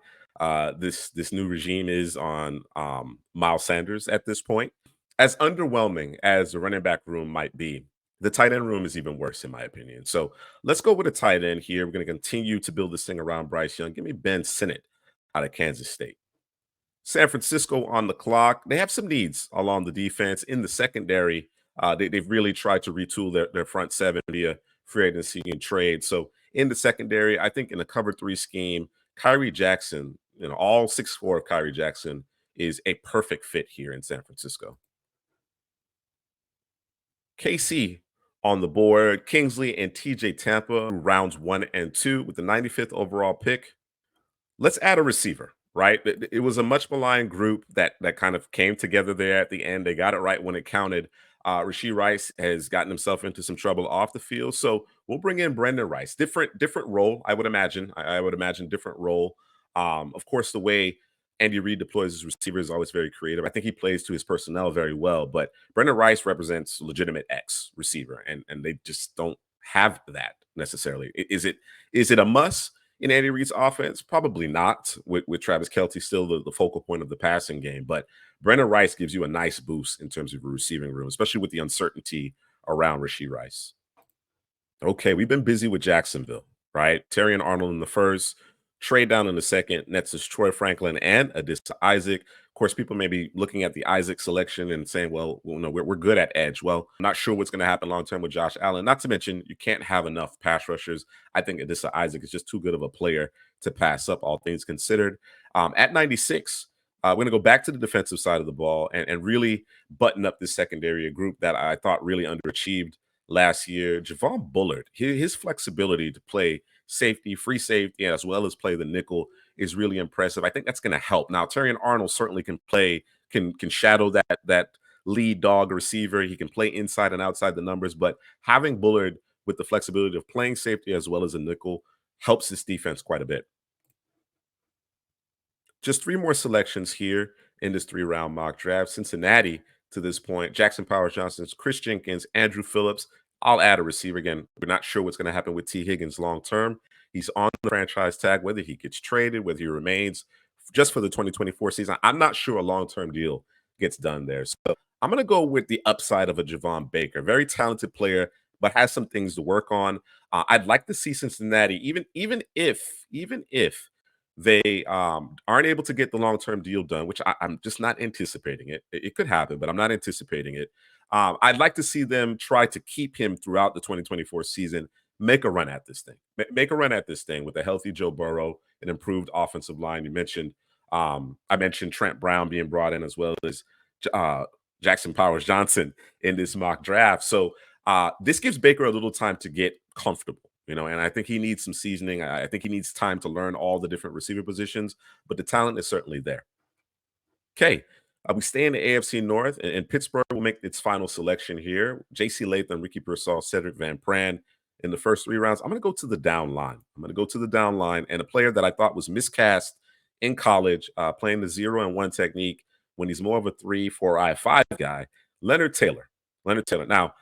this new regime is on Miles Sanders at this point. As underwhelming as the running back room might be, the tight end room is even worse, in my opinion. So let's go with a tight end here. We're going to continue to build this thing around Bryce Young. Give me Ben Sinnott out of Kansas State. San Francisco on the clock. They have some needs along the defense. In the secondary, they've really tried to retool their front seven via free agency and trade. So in the secondary, I think in the cover 3 scheme, Kyrie Jackson, all 6'4" of Kyrie Jackson is a perfect fit here in San Francisco. KC on the board, Kingsley and TJ Tampa, rounds 1 and 2 with the 95th overall pick. Let's add a receiver, right? It was a much maligned group that kind of came together there at the end. They got it right when it counted. Rashee Rice has gotten himself into some trouble off the field, so we'll bring in Brendan Rice. Different role, I would imagine. I would imagine different role. Of course, the way Andy Reid deploys his receivers always very creative. I think he plays to his personnel very well, but Brendan Rice represents legitimate X receiver, and they just don't have that necessarily. Is it a must in Andy Reid's offense? Probably not. With Travis Kelce still the focal point of the passing game, but Brendan Rice gives you a nice boost in terms of your receiving room, especially with the uncertainty around Rasheed Rice. Okay, we've been busy with Jacksonville, right? Terry and Arnold in the first, trade down in the second. Nets is Troy Franklin and Adisa Isaac. Of course, people may be looking at the Isaac selection and saying, well no, we're good at edge. Well, I'm not sure what's going to happen long term with Josh Allen. Not to mention, you can't have enough pass rushers. I think Adisa Isaac is just too good of a player to pass up, all things considered. At 96, we're going to go back to the defensive side of the ball and really button up this secondary, a group that I thought really underachieved last year. Javon Bullard, his flexibility to play safety, free safety, as well as play the nickel is really impressive. I think that's going to help. Now, Terry and Arnold certainly can play, can shadow that lead dog receiver. He can play inside and outside the numbers, but having Bullard with the flexibility of playing safety as well as a nickel helps this defense quite a bit. Just three more selections here in this three-round mock draft. Cincinnati to this point, Jackson Powers Johnson, Chris Jenkins, Andrew Phillips. I'll add a receiver again. We're not sure what's going to happen with T. Higgins long term. He's on the franchise tag, whether he gets traded, whether he remains just for the 2024 season. I'm not sure a long-term deal gets done there. So I'm going to go with the upside of a Javon Baker, very talented player, but has some things to work on. I'd like to see Cincinnati, even if they aren't able to get the long-term deal done, which I'm just not anticipating it. It could happen, but I'm not anticipating it. I'd like to see them try to keep him throughout the 2024 season, make a run at this thing, make a run at this thing with a healthy Joe Burrow, an improved offensive line. I mentioned Trent Brown being brought in as well as uh, Jackson Powers Johnson in this mock draft. So this gives Baker a little time to get comfortable, and I think he needs some seasoning. I think he needs time to learn all the different receiver positions, but the talent is certainly there. Okay. We stay in the AFC North, and Pittsburgh will make its final selection here. J.C. Latham, Ricky Pearsall, Cedric Van Pran in the first three rounds. I'm going to go to the down line. I'm going to go to the down line, and a player that I thought was miscast in college, playing the 0-and-1 technique when he's more of a 3-4-5 guy, Leonard Taylor. Leonard Taylor. Now,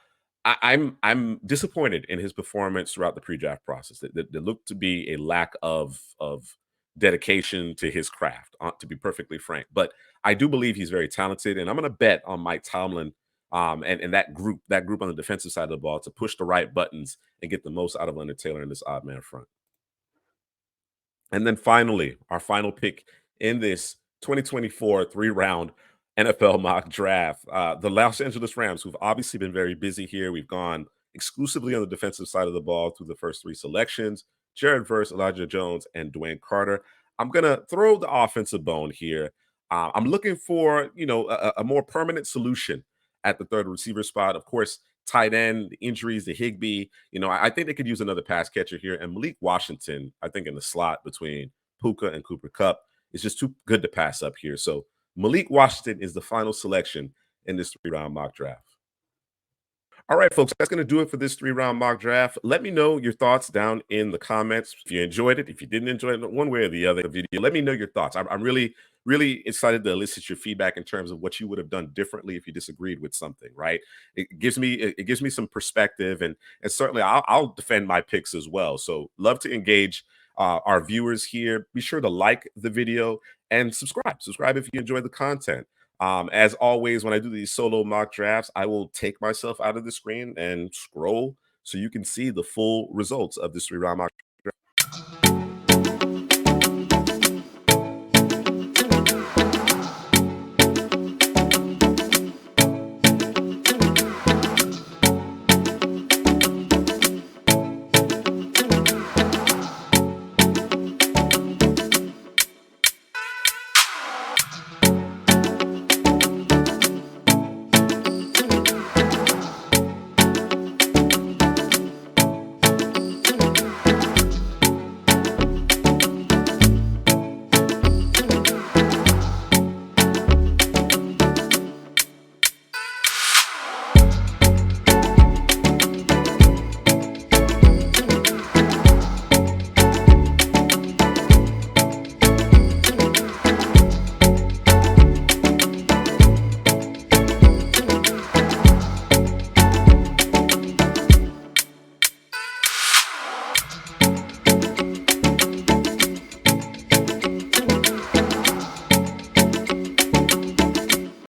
I'm disappointed in his performance throughout the pre-draft process. There looked to be a lack of dedication to his craft, to be perfectly frank. But I do believe he's very talented, and I'm going to bet on Mike Tomlin and that group on the defensive side of the ball to push the right buttons and get the most out of Leonard Taylor in this odd man front. And then finally, our final pick in this 2024 three-round NFL mock draft, the Los Angeles Rams, who've obviously been very busy here. We've gone exclusively on the defensive side of the ball through the first three selections: Jared Verse, Elijah Jones, and Dwayne Carter. I'm gonna throw the offensive bone here. I'm looking for a more permanent solution at the third receiver spot. Of course, tight end, the injuries, the Higby. I think they could use another pass catcher here. And Malik Washington, I think in the slot between Puka and Cooper Cup is just too good to pass up here. So Malik Washington is the final selection in this three-round mock draft. All right, folks, that's going to do it for this three-round mock draft. Let me know your thoughts down in the comments. If you enjoyed it, if you didn't enjoy it, one way or the other video, let me know your thoughts. I'm really, really excited to elicit your feedback in terms of what you would have done differently if you disagreed with something, right? It gives me some perspective, and certainly I'll defend my picks as well. So love to engage our viewers here. Be sure to like the video and subscribe. Subscribe if you enjoy the content. As always, when I do these solo mock drafts, I will take myself out of the screen and scroll so you can see the full results of this three-round mock